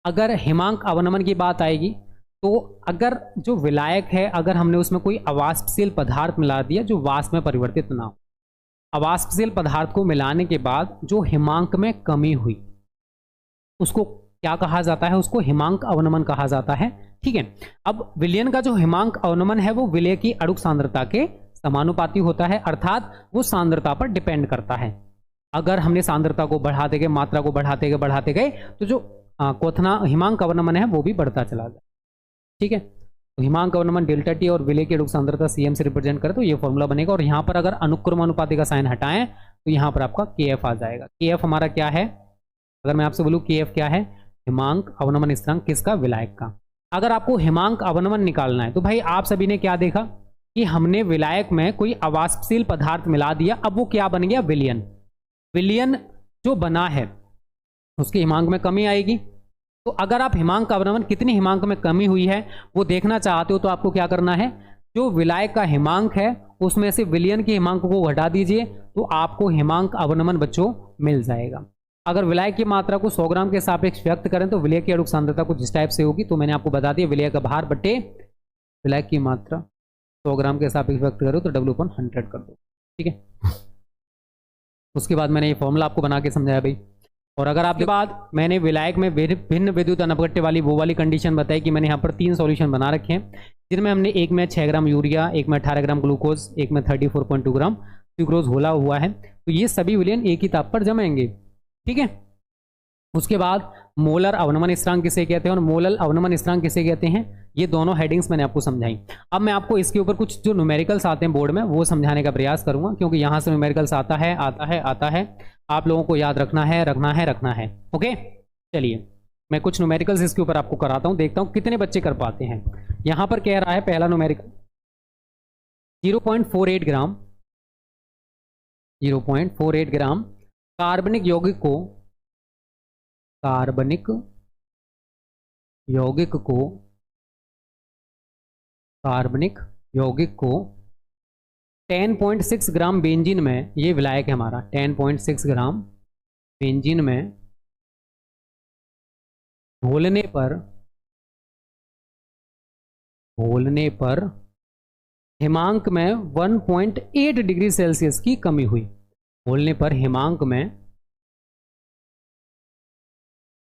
अगर हिमांक अवनमन की बात आएगी तो अगर जो विलायक है, अगर हमने उसमें कोई अवाष्पशील पदार्थ मिला दिया जो वाष्प में परिवर्तित ना हो, अवाष्पशील पदार्थ को मिलाने के बाद जो हिमांक में कमी हुई उसको क्या कहा जाता है? उसको हिमांक अवनमन कहा जाता है, ठीक है। अब विलयन का जो हिमांक अवनमन है वो विलय की अणुक सांद्रता के समानुपाती होता है, अर्थात वो सांद्रता पर डिपेंड करता है। अगर हमने सांद्रता को बढ़ाते गए, मात्रा को बढ़ाते गए तो जो क्वथना हिमांक अवनमन है वो भी बढ़ता चला जाए, ठीक है। तो हिमांक अवनमन डेल्टा टी और विलय की अणुक सांद्रता सीएम से रिप्रेजेंट करे तो ये फॉर्मूला बनेगा। और यहाँ पर अगर अनुक्रमानुपाती का साइन हटाएं तो यहाँ पर आपका KF आ जाएगा। KF हमारा क्या है? अगर मैं आपसे बोलूँ KF क्या है? हिमांक अवनमन स्थिरांक किसका? विलायक का। अगर आपको हिमांक अवनमन निकालना है तो भाई आप सभी ने क्या देखा कि हमने विलायक में कोई अवाष्पशील पदार्थ मिला दिया, अब वो क्या बन गया? विलयन। विलयन जो बना है उसके हिमांक में कमी आएगी। तो अगर आप हिमांक अवनमन कितनी हिमांक में कमी हुई है वो देखना चाहते हो तो आपको क्या करना है? जो विलायक का हिमांक है उसमें से विलयन के हिमांक को घटा दीजिए तो आपको हिमांक अवनमन बच्चों मिल जाएगा। अगर विलायक की मात्रा को 100 ग्राम के सापेक्ष व्यक्त करें तो विलय की अणुक सांद्रता कुछ इस टाइप से होगी। तो मैंने आपको बता दिया विलय का भार बटे विलायक की मात्रा 100 ग्राम के सापेक्ष व्यक्त करो तो W/100 कर दो, ठीक है। उसके बाद मैंने ये फॉर्मूला आपको बना के समझाया भाई। और अगर आपके बाद मैंने विलायक में भिन्न विद्युत अनपगट्य वाली वो वाली कंडीशन बताई कि मैंने यहाँ पर 3 सॉल्यूशन बना रखे हैं, जिनमें हमने एक में 6 ग्राम यूरिया, एक में 18 ग्राम ग्लूकोज, एक में 34.2 ग्राम सुक्रोज घोला हुआ है। तो ये सभी विलयन एक ही ताप पर जमेंगे, ठीक है। उसके बाद मोलर अवनमन स्थिरांक किसे कहते हैं और मोलल अवनमन स्थिरांक किसे कहते हैं, ये दोनों हेडिंग्स मैंने आपको समझाई। अब मैं आपको इसके ऊपर कुछ जो न्यूमेरिकल्स आते हैं बोर्ड में वो समझाने का प्रयास करूंगा, क्योंकि यहाँ से न्यूमेरिकल्स आता है, आप लोगों को याद रखना है। ओके चलिए मैं कुछ न्यूमेरिकल्स इसके ऊपर आपको कराता हूँ, देखता हूँ कितने बच्चे कर पाते हैं। यहाँ पर कह रहा है पहला न्यूमेरिकल 0.48 ग्राम, 0.48 ग्राम कार्बनिक यौगिक को 10.6 ग्राम बेंजीन में, ये विलायक है हमारा, 10.6 ग्राम बेंजीन में घोलने पर हिमांक में 1.8 डिग्री सेल्सियस की कमी हुई। घोलने पर हिमांक में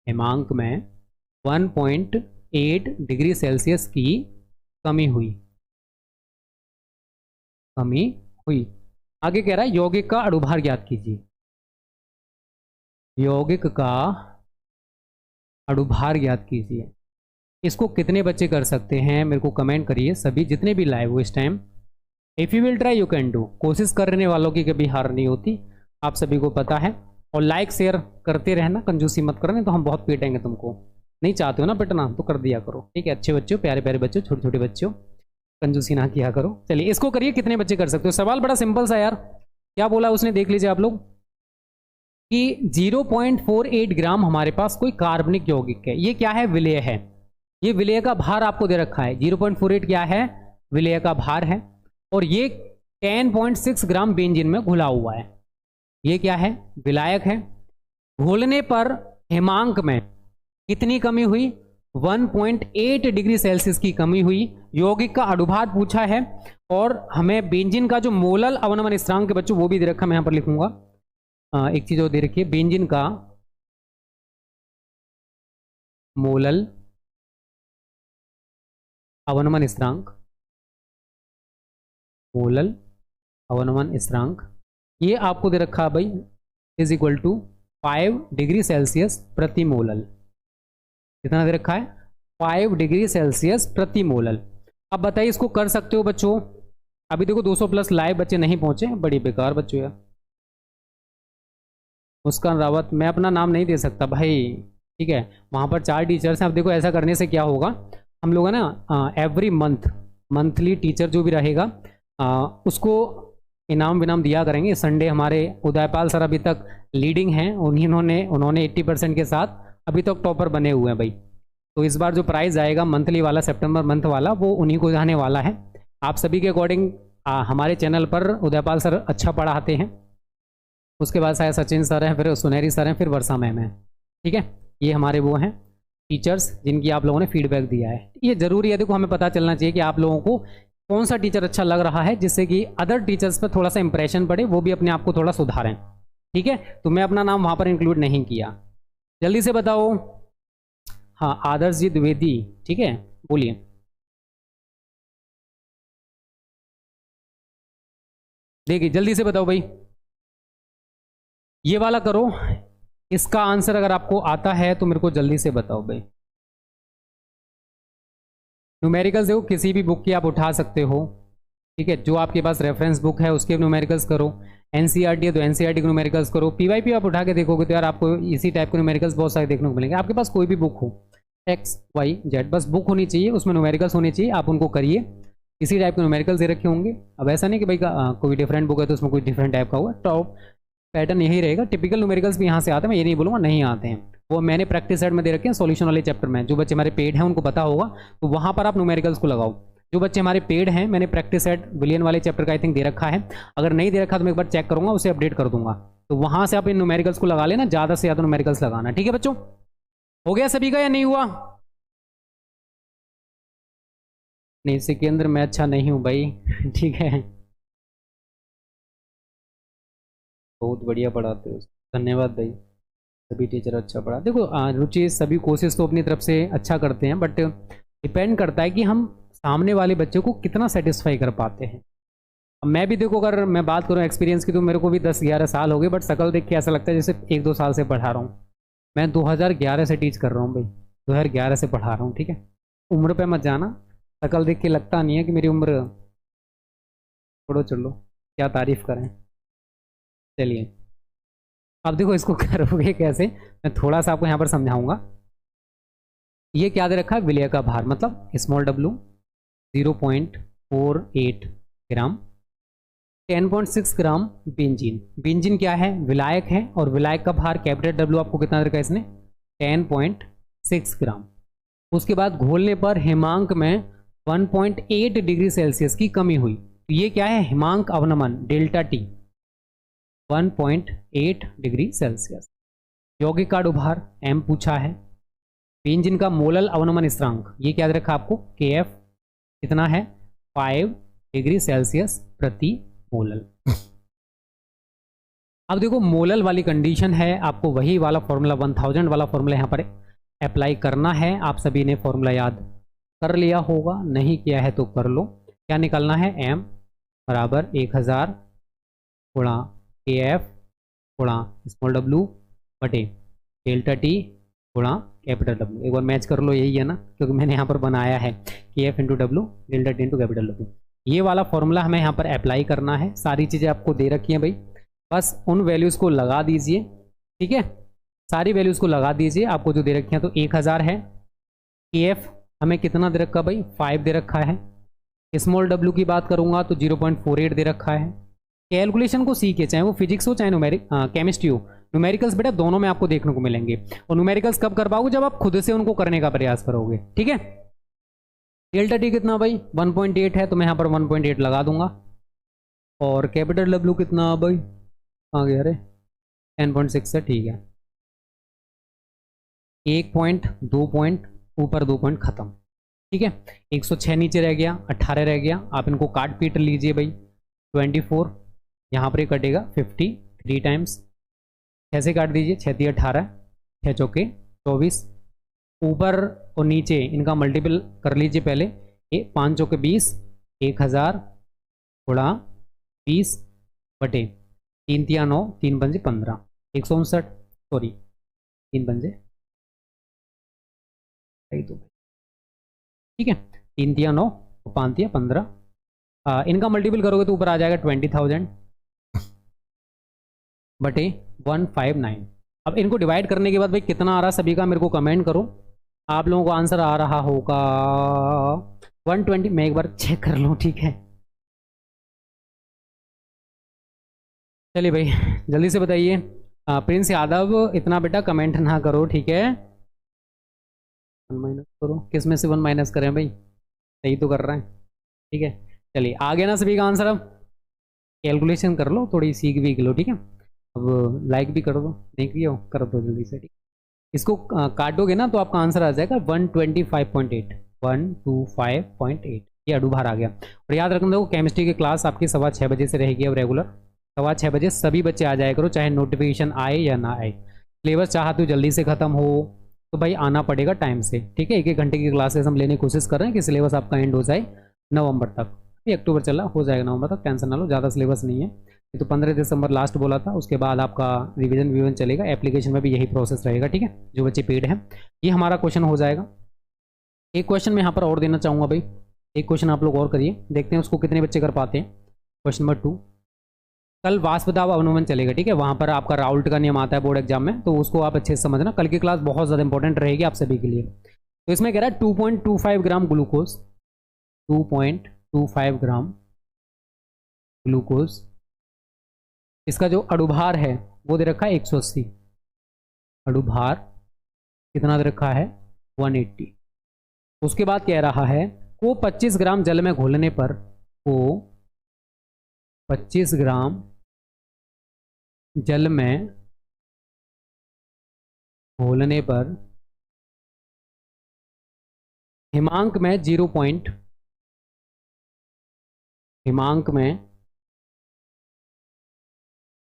1.8 डिग्री सेल्सियस की कमी हुई। आगे कह रहा है यौगिक का अणुभार ज्ञात कीजिए। यौगिक का अणुभार ज्ञात कीजिए। इसको कितने बच्चे कर सकते हैं मेरे को कमेंट करिए, सभी जितने भी लाइव हो इस time. If you will try you can do. कोशिश करने वालों की कभी हार नहीं होती, आप सभी को पता है। और लाइक शेयर करते रहना, कंजूसी मत करना, तो हम बहुत पीटेंगे तुमको। नहीं चाहते हो ना पिटना तो कर दिया करो, ठीक है। अच्छे बच्चों, प्यारे प्यारे बच्चों, छोटे छोटे बच्चों, कंजूसी ना किया करो। चलिए इसको करिए, कितने बच्चे कर सकते हो। सवाल बड़ा सिंपल सा यार, क्या बोला उसने देख लीजिए आप लोग कि 0.48 ग्राम हमारे पास कोई कार्बनिक यौगिक है। ये क्या है? विलेय है। ये विलेय का भार आपको दे रखा है, 0.48 क्या है, विलेय का भार है। और ये 10.6 ग्राम बेंजीन में घुला हुआ है। ये क्या है, विलायक है। घोलने पर हिमांक में कितनी कमी हुई, 1.8 डिग्री सेल्सियस की कमी हुई। यौगिक का अणुभार पूछा है और हमें बेंजीन का जो मोलल अवनमन स्थिरांक के बच्चों वो भी दे रखा, मैं यहां पर लिखूंगा। एक चीज और दे रखी है, बेंजीन का मोलल अवनमन स्थिरांक, मोलल अवनमन स्थिरांक ये आपको दे रखा है भाई, is equal to 5 degree Celsius प्रति मोलल। कितना दे रखा है, 5 डिग्री सेल्सियस प्रति मोलल। अब बताइए इसको कर सकते हो बच्चों। अभी देखो 200 प्लस लाइव बच्चे नहीं पहुंचे, बड़ी बेकार बच्चों यार। मुस्कान रावत, मैं अपना नाम नहीं दे सकता भाई, ठीक है, वहाँ पर 4 टीचर्स हैं। अब देखो ऐसा करने से क्या होगा, हम लोग है ना एवरी मंथली टीचर जो भी रहेगा उसको इनाम विनाम दिया करेंगे। संडे हमारे उदयपाल सर अभी तक लीडिंग हैं, उन्होंने 80% के साथ अभी तक टॉपर बने हुए हैं भाई। तो इस बार जो प्राइज़ आएगा मंथली वाला, सितंबर मंथ वाला, वो उन्हीं को जाने वाला है। आप सभी के अकॉर्डिंग हमारे चैनल पर उदयपाल सर अच्छा पढ़ाते हैं, उसके बाद शायद सचिन सर हैं, फिर सुनहरी सर हैं, फिर वर्षा मैम है, ठीक है। ये हमारे वो हैं टीचर्स जिनकी आप लोगों ने फीडबैक दिया है। ये ज़रूरी है, देखो हमें पता चलना चाहिए कि आप लोगों को कौन सा टीचर अच्छा लग रहा है, जिससे कि अदर टीचर्स पर थोड़ा सा इंप्रेशन पड़े, वो भी अपने आप को थोड़ा सुधारें, ठीक है। तो मैं अपना नाम वहाँ पर इंक्लूड नहीं किया। जल्दी से बताओ। हाँ, आदर्श जी द्विवेदी, ठीक है, बोलिए। देखिए जल्दी से बताओ भाई, ये वाला करो। इसका आंसर अगर आपको आता है तो मेरे को जल्दी से बताओ भाई। न्यूमेरिकल्स देखो किसी भी बुक की आप उठा सकते हो, ठीक है, जो आपके पास रेफरेंस बुक है उसके न्यूमेरिकल्स करो। एनसीईआरटी है तो एनसीईआरटी के न्यूमेरिकल्स करो। पीवाईपी आप उठा के देखोगे तो यार आपको इसी टाइप के न्यूमेरिकल्स बहुत सारे देखने को मिलेंगे। आपके पास कोई भी बुक हो, एक्स वाई जेड, बस बुक होनी चाहिए, उसमें न्यूमेरिकल्स होने चाहिए, आप उनको करिए। इसी टाइप के न्यूमेरिकल्स दे रखे होंगे। अब ऐसा नहीं कि भाई कोई डिफरेंट बुक है तो उसमें कोई डिफरेंट टाइप का हुआ, टॉप पैटर्न यही रहेगा। टिपिकल न्यूमेरिकल्स भी यहाँ से आते हैं, मैं ये नहीं बोलूँगा नहीं आते हैं, वो मैंने प्रैक्टिस सेट में दे रखे हैं सॉल्यूशन वाले चैप्टर में। जो बच्चे हमारे पेड हैं उनको पता होगा, तो वहाँ पर आप न्यूमेरिकल्स को लगाओ। जो बच्चे हमारे पेड हैं, मैंने प्रैक्टिस सेट विलियन वाले चैप्टर का आई थिंक दे रखा है, अगर नहीं दे रखा तो मैं एक बार चेक करूँगा, उसे अपडेट कर दूंगा। तो वहाँ से आप इन न्यूमेरिकल्स को लगा लेना, ज़्यादा से ज़्यादा न्यूमेरिकल्स लगाना, ठीक है बच्चों। हो गया सभी का या नहीं हुआ? नहीं, सिकंदर मैं अच्छा नहीं हूँ भाई ठीक है, बहुत बढ़िया पढ़ाते हो, धन्यवाद भाई। सभी टीचर अच्छा पढ़ा। देखो रुचि, सभी कोशिश तो अपनी तरफ से अच्छा करते हैं, बट डिपेंड करता है कि हम सामने वाले बच्चे को कितना सेटिस्फाई कर पाते हैं। अब मैं भी देखो, अगर मैं बात करूँ एक्सपीरियंस की, तो मेरे को भी 10-11 साल हो गए, बट शकल देख के ऐसा लगता है जैसे 1-2 साल से पढ़ा रहा हूँ। मैं 2011 से टीच कर रहा हूँ भाई, 2011 से पढ़ा रहा हूँ, ठीक है। उम्र पे मत जाना, शकल देख के लगता नहीं है कि मेरी उम्र, छोड़ो चलो क्या तारीफ करें। चलिए अब देखो इसको करोगे कैसे, मैं थोड़ा सा आपको यहाँ पर समझाऊंगा। ये क्या दे रखा है, विलेय का भार, मतलब स्मॉल w 0.48 ग्राम, 10.6 ग्राम बेंजीन। बेंजीन क्या है, विलायक है, और विलायक का भार कैपिटल W आपको कितना दे रखा है इसने, 10.6 ग्राम। उसके बाद घोलने पर हिमांक में 1.8 डिग्री सेल्सियस की कमी हुई। तो ये क्या है, हिमांक अवनमन डेल्टा टी 1.8 डिग्री सेल्सियस। यौगिक का अणुभार m पूछा है। बेंजीन का मोलल अवनमन स्थिरांक ये क्या दे रखा आपको, Kf कितना है, 5 डिग्री सेल्सियस प्रति मोलल। अब देखो मोलल वाली कंडीशन है, आपको वही वाला फॉर्मूला 1000 वाला फॉर्मूला यहाँ पर अप्लाई करना है। आप सभी ने फॉर्मूला याद कर लिया होगा, नहीं किया है तो कर लो। क्या निकालना है, m बराबर 1000 गुणा Kf गुणा स्मॉल w बटे डेल्टा टी गुणा कैपिटल W। एक बार मैच कर लो, यही है ना, क्योंकि मैंने यहाँ पर बनाया है Kf into W delta T into capital W। ये वाला फॉर्मूला हमें यहाँ पर अप्लाई करना है। सारी चीज़ें आपको दे रखी हैं भाई, बस उन वैल्यूज़ को लगा दीजिए, ठीक है, सारी वैल्यूज़ को लगा दीजिए। आपको जो दे रखी हैं तो 1000 है, Kf हमें कितना दे रखा भाई, 5 दे रखा है। स्मॉल w की बात करूँगा तो 0.48 दे रखा है। कैलकुलेशन को सीखे, चाहे वो फिजिक्स हो चाहे न्यूमेरिक केमिस्ट्री हो, न्यूमेरिकल्स बेटा दोनों में आपको देखने को मिलेंगे, और न्यूमेरिकल्स कब कर पाओगे, जब आप खुद से उनको करने का प्रयास करोगे। ठीक है, डेल्टा टी कितना भाई 1.8 है, तो मैं यहाँ पर 1.8 लगा दूंगा। और कैपिटल डब्ल्यू कितना भाई आ गया, अरे 10.6 है, ठीक है। 1 पॉइंट 2 पॉइंट ऊपर 2 पॉइंट खत्म। ठीक है, 106 नीचे रह गया, 18 रह गया। आप इनको काट पीट लीजिए भाई, 24 यहाँ पर ही कटेगा 50 3 टाइम्स, 6 से काट दीजिए, 6 × 18, 6 चौके 24, ऊपर और नीचे इनका मल्टीपल कर लीजिए पहले, 5 चौके 20, 1000 गुणा 20 बटे 3 × 9, 3 पंजे 15, 159, सॉरी 3 पंजे, ठीक है, 3 × 9, 5 × 15, इनका मल्टीपल करोगे तो ऊपर आ जाएगा 20,000 बटे 159। अब इनको डिवाइड करने के बाद भाई कितना आ रहा सभी का मेरे को कमेंट करो। आप लोगों को आंसर आ रहा होगा 120, मैं एक बार चेक कर लूँ, ठीक है। चलिए भाई जल्दी से बताइए। प्रिंस यादव इतना बेटा कमेंट ना करो, ठीक है। 1 माइनस करो, किस में से 1 माइनस करें भाई, सही तो कर रहे हैं, ठीक है। चलिए आ गया ना सभी का आंसर, अब कैलकुलेशन कर लो, थोड़ी सीख भी लो, ठीक है। अब लाइक भी कर दो, नहीं किया हो कर दो जल्दी से, ठीक। इसको काटोगे ना तो आपका आंसर आ जाएगा 125.8, 125.8, ये अड़ूभार आ गया। और याद रखना देखो केमिस्ट्री की क्लास आपकी 6:15 बजे से रहेगी अब रेगुलर, 6:15 बजे सभी बच्चे आ जाया करो, चाहे नोटिफिकेशन आए या ना आए। सिलेबस चाह तो जल्दी से ख़त्म हो तो भाई आना पड़ेगा टाइम से, ठीक है। 1-1 घंटे की क्लासेस हम लेने की कोशिश कर रहे हैं कि सिलेबस आपका एंड हो जाए नवंबर तक, ये अक्टूबर चला हो जाएगा नवंबर तक, टेंशन ना लो, ज़्यादा सिलेबस नहीं है। ये तो 15 दिसंबर लास्ट बोला था, उसके बाद आपका रिवीजन चलेगा, एप्लीकेशन में भी यही प्रोसेस रहेगा, ठीक है। जो बच्चे पेड हैं, ये हमारा क्वेश्चन हो जाएगा। एक क्वेश्चन मैं यहाँ पर और देना चाहूँगा भाई, एक क्वेश्चन आप लोग और करिए, देखते हैं उसको कितने बच्चे कर पाते हैं। क्वेश्चन नंबर 2, कल वाष्पदाब अवनमन चलेगा, ठीक है। वहाँ पर आपका राउल्ट का नियम आता है बोर्ड एग्जाम में, तो उसको आप अच्छे से समझना, कल की क्लास बहुत ज़्यादा इंपॉर्टेंट रहेगी आप सभी के लिए। तो इसमें कह रहा है 2.25 ग्राम ग्लूकोज, 2.25 ग्राम ग्लूकोज, इसका जो अणुभार है वो दे रखा है 180, अणुभार कितना दे रखा है 180। उसके बाद कह रहा है को 25 ग्राम जल में घोलने पर, को 25 ग्राम जल में घोलने पर हिमांक में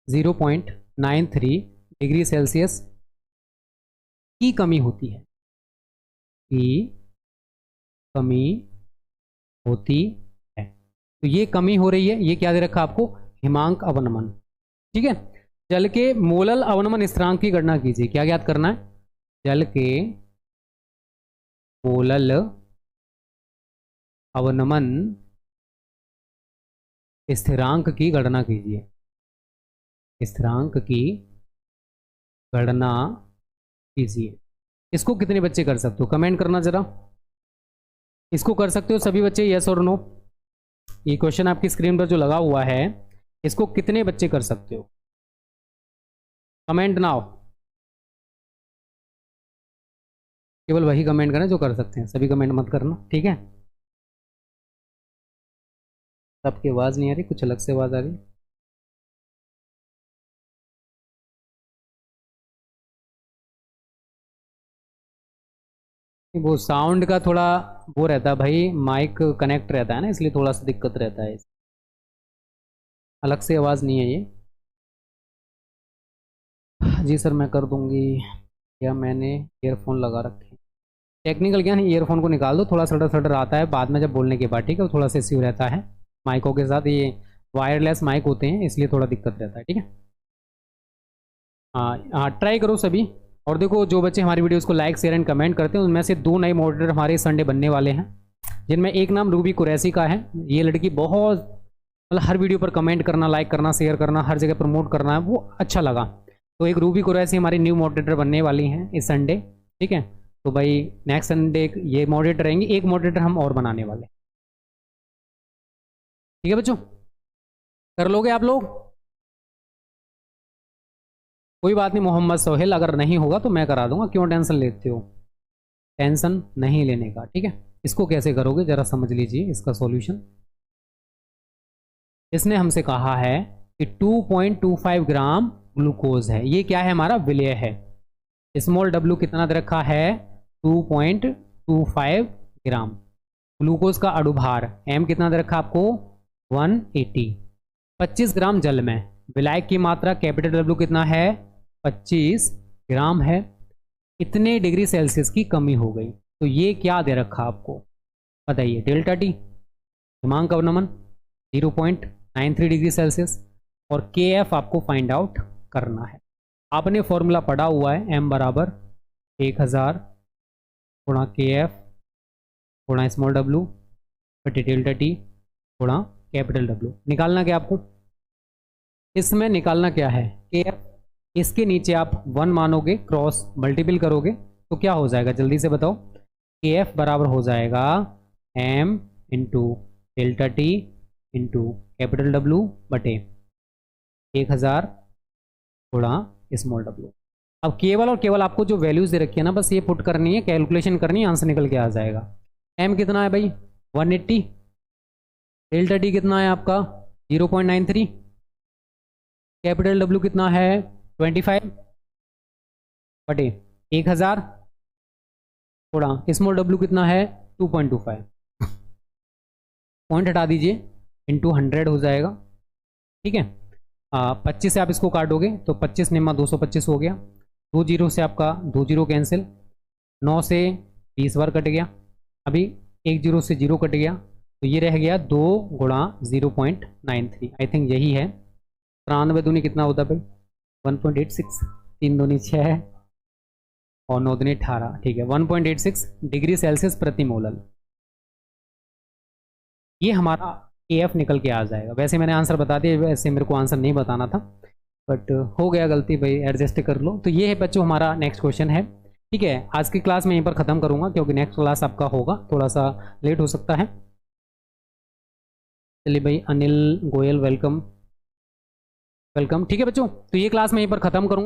0.93 डिग्री सेल्सियस की कमी होती है, की कमी होती है। तो ये कमी हो रही है, ये क्या दे रखा आपको, हिमांक अवनमन, ठीक है। जल के मोलल अवनमन स्थिरांक की गणना कीजिए, क्या ज्ञात करना है, जल के मोलल अवनमन स्थिरांक की गणना कीजिए, स्थिरांक की गणना कीजिए। इसको कितने बच्चे कर सकते हो, कमेंट करना जरा। इसको कर सकते हो सभी बच्चे, यस और नो। ये क्वेश्चन आपकी स्क्रीन पर जो लगा हुआ है, इसको कितने बच्चे कर सकते हो, कमेंट नाउ। केवल वही कमेंट करें जो कर सकते हैं, सभी कमेंट मत करना, ठीक है। सबकी आवाज़ नहीं आ रही, कुछ अलग से आवाज़ आ रही। वो साउंड का थोड़ा वो रहता है भाई, माइक कनेक्ट रहता है ना, इसलिए थोड़ा सा दिक्कत रहता है, अलग से आवाज़ नहीं है ये। जी सर मैं कर दूंगी, या मैंने ईयरफोन लगा रखे, टेक्निकल क्या नहीं, ईयरफोन को निकाल दो, थोड़ा सटर सटर आता है बाद में जब बोलने के बाद, ठीक है। वो थोड़ा सा इश्यू रहता है माइकों के साथ, ये वायरलेस माइक होते हैं इसलिए थोड़ा दिक्कत रहता है, ठीक है। हाँ हाँ ट्राई करो सभी। और देखो जो बच्चे हमारी वीडियोस को लाइक शेयर एंड कमेंट करते हैं, उनमें से 2 नए मॉडरेटर हमारे संडे बनने वाले हैं, जिनमें एक नाम रूबी कुरैशी का है। ये लड़की बहुत मतलब हर वीडियो पर कमेंट करना, लाइक करना, शेयर करना, हर जगह प्रमोट करना है, वो अच्छा लगा। तो एक रूबी कुरैशी हमारी न्यू मॉडरेटर बनने वाली हैं इस संडे, ठीक है। तो भाई नेक्स्ट संडे ये मॉडरेटर रहेंगे, एक मॉडरेटर हम और बनाने वाले, ठीक है बच्चों, कर लोगे आप लोग। कोई बात नहीं मोहम्मद सोहेल, अगर नहीं होगा तो मैं करा दूंगा, क्यों टेंशन लेते हो, टेंशन नहीं लेने का, ठीक है। इसको कैसे करोगे जरा समझ लीजिए इसका सॉल्यूशन। इसने हमसे कहा है कि 2.25 ग्राम ग्लूकोज है, ये क्या है हमारा विलेय है। स्मॉल w कितना दे रखा है 2.25 ग्राम। ग्लूकोज का अणुभार m कितना दे रखा आपको 180। 25 ग्राम जल में विलायक की मात्रा कैपिटल W कितना है 25 ग्राम है। इतने डिग्री सेल्सियस की कमी हो गई, तो ये क्या दे रखा आपको बताइए, डेल्टा टी हिमांक अवनमन 0.93 डिग्री सेल्सियस, और KF आपको फाइंड आउट करना है। आपने फॉर्मूला पढ़ा हुआ है, m बराबर 1000 गुणा KF गुणा स्मॉल w बटे डेल्टा टी गुणा कैपिटल W। निकालना क्या आपको, इसमें निकालना क्या है KF, इसके नीचे आप 1 मानोगे, क्रॉस मल्टीपल करोगे तो क्या हो जाएगा जल्दी से बताओ। KF बराबर हो जाएगा m into delta T into capital W बटे 1000 गुणा स्मॉल w। अब केवल और केवल आपको जो वैल्यूज दे रखी है ना, बस ये पुट करनी है, कैलकुलेशन करनी है, आंसर निकल के आ जाएगा। m कितना है भाई 180, डेल्टा टी कितना है आपका 0.93, कैपिटल W कितना है 25 बटे 1000 गुणा स्मॉल w कितना है 2.25, पॉइंट हटा दीजिए, इंटू 100 हो जाएगा, ठीक है। 25 से आप इसको काटोगे तो 25 निम्मा 225 हो गया, 2 जीरो से आपका 2 जीरो कैंसिल, 9 से 20 बार कट गया, अभी 1 जीरो से 0 कट गया, तो ये रह गया 2 गुणा 0.93। आई थिंक यही है। 93 दूनी कितना होता भाई 1.86, 3 दूनी 6 और 9 दूनी 18, ठीक है 1.86 डिग्री सेल्सियस प्रति मोलल। ये हमारा AF निकल के आ जाएगा। वैसे मैंने आंसर बता दिया, वैसे मेरे को आंसर नहीं बताना था, बट हो गया गलती भाई, एडजस्ट कर लो। तो ये है बच्चों हमारा नेक्स्ट क्वेश्चन है, ठीक है। आज की क्लास में यहीं पर ख़त्म करूँगा क्योंकि नेक्स्ट क्लास आपका होगा, थोड़ा सा लेट हो सकता है। चलिए भाई अनिल गोयल वेलकम वेलकम, ठीक है बच्चों। तो ये क्लास में यहीं पर ख़त्म करूँगा।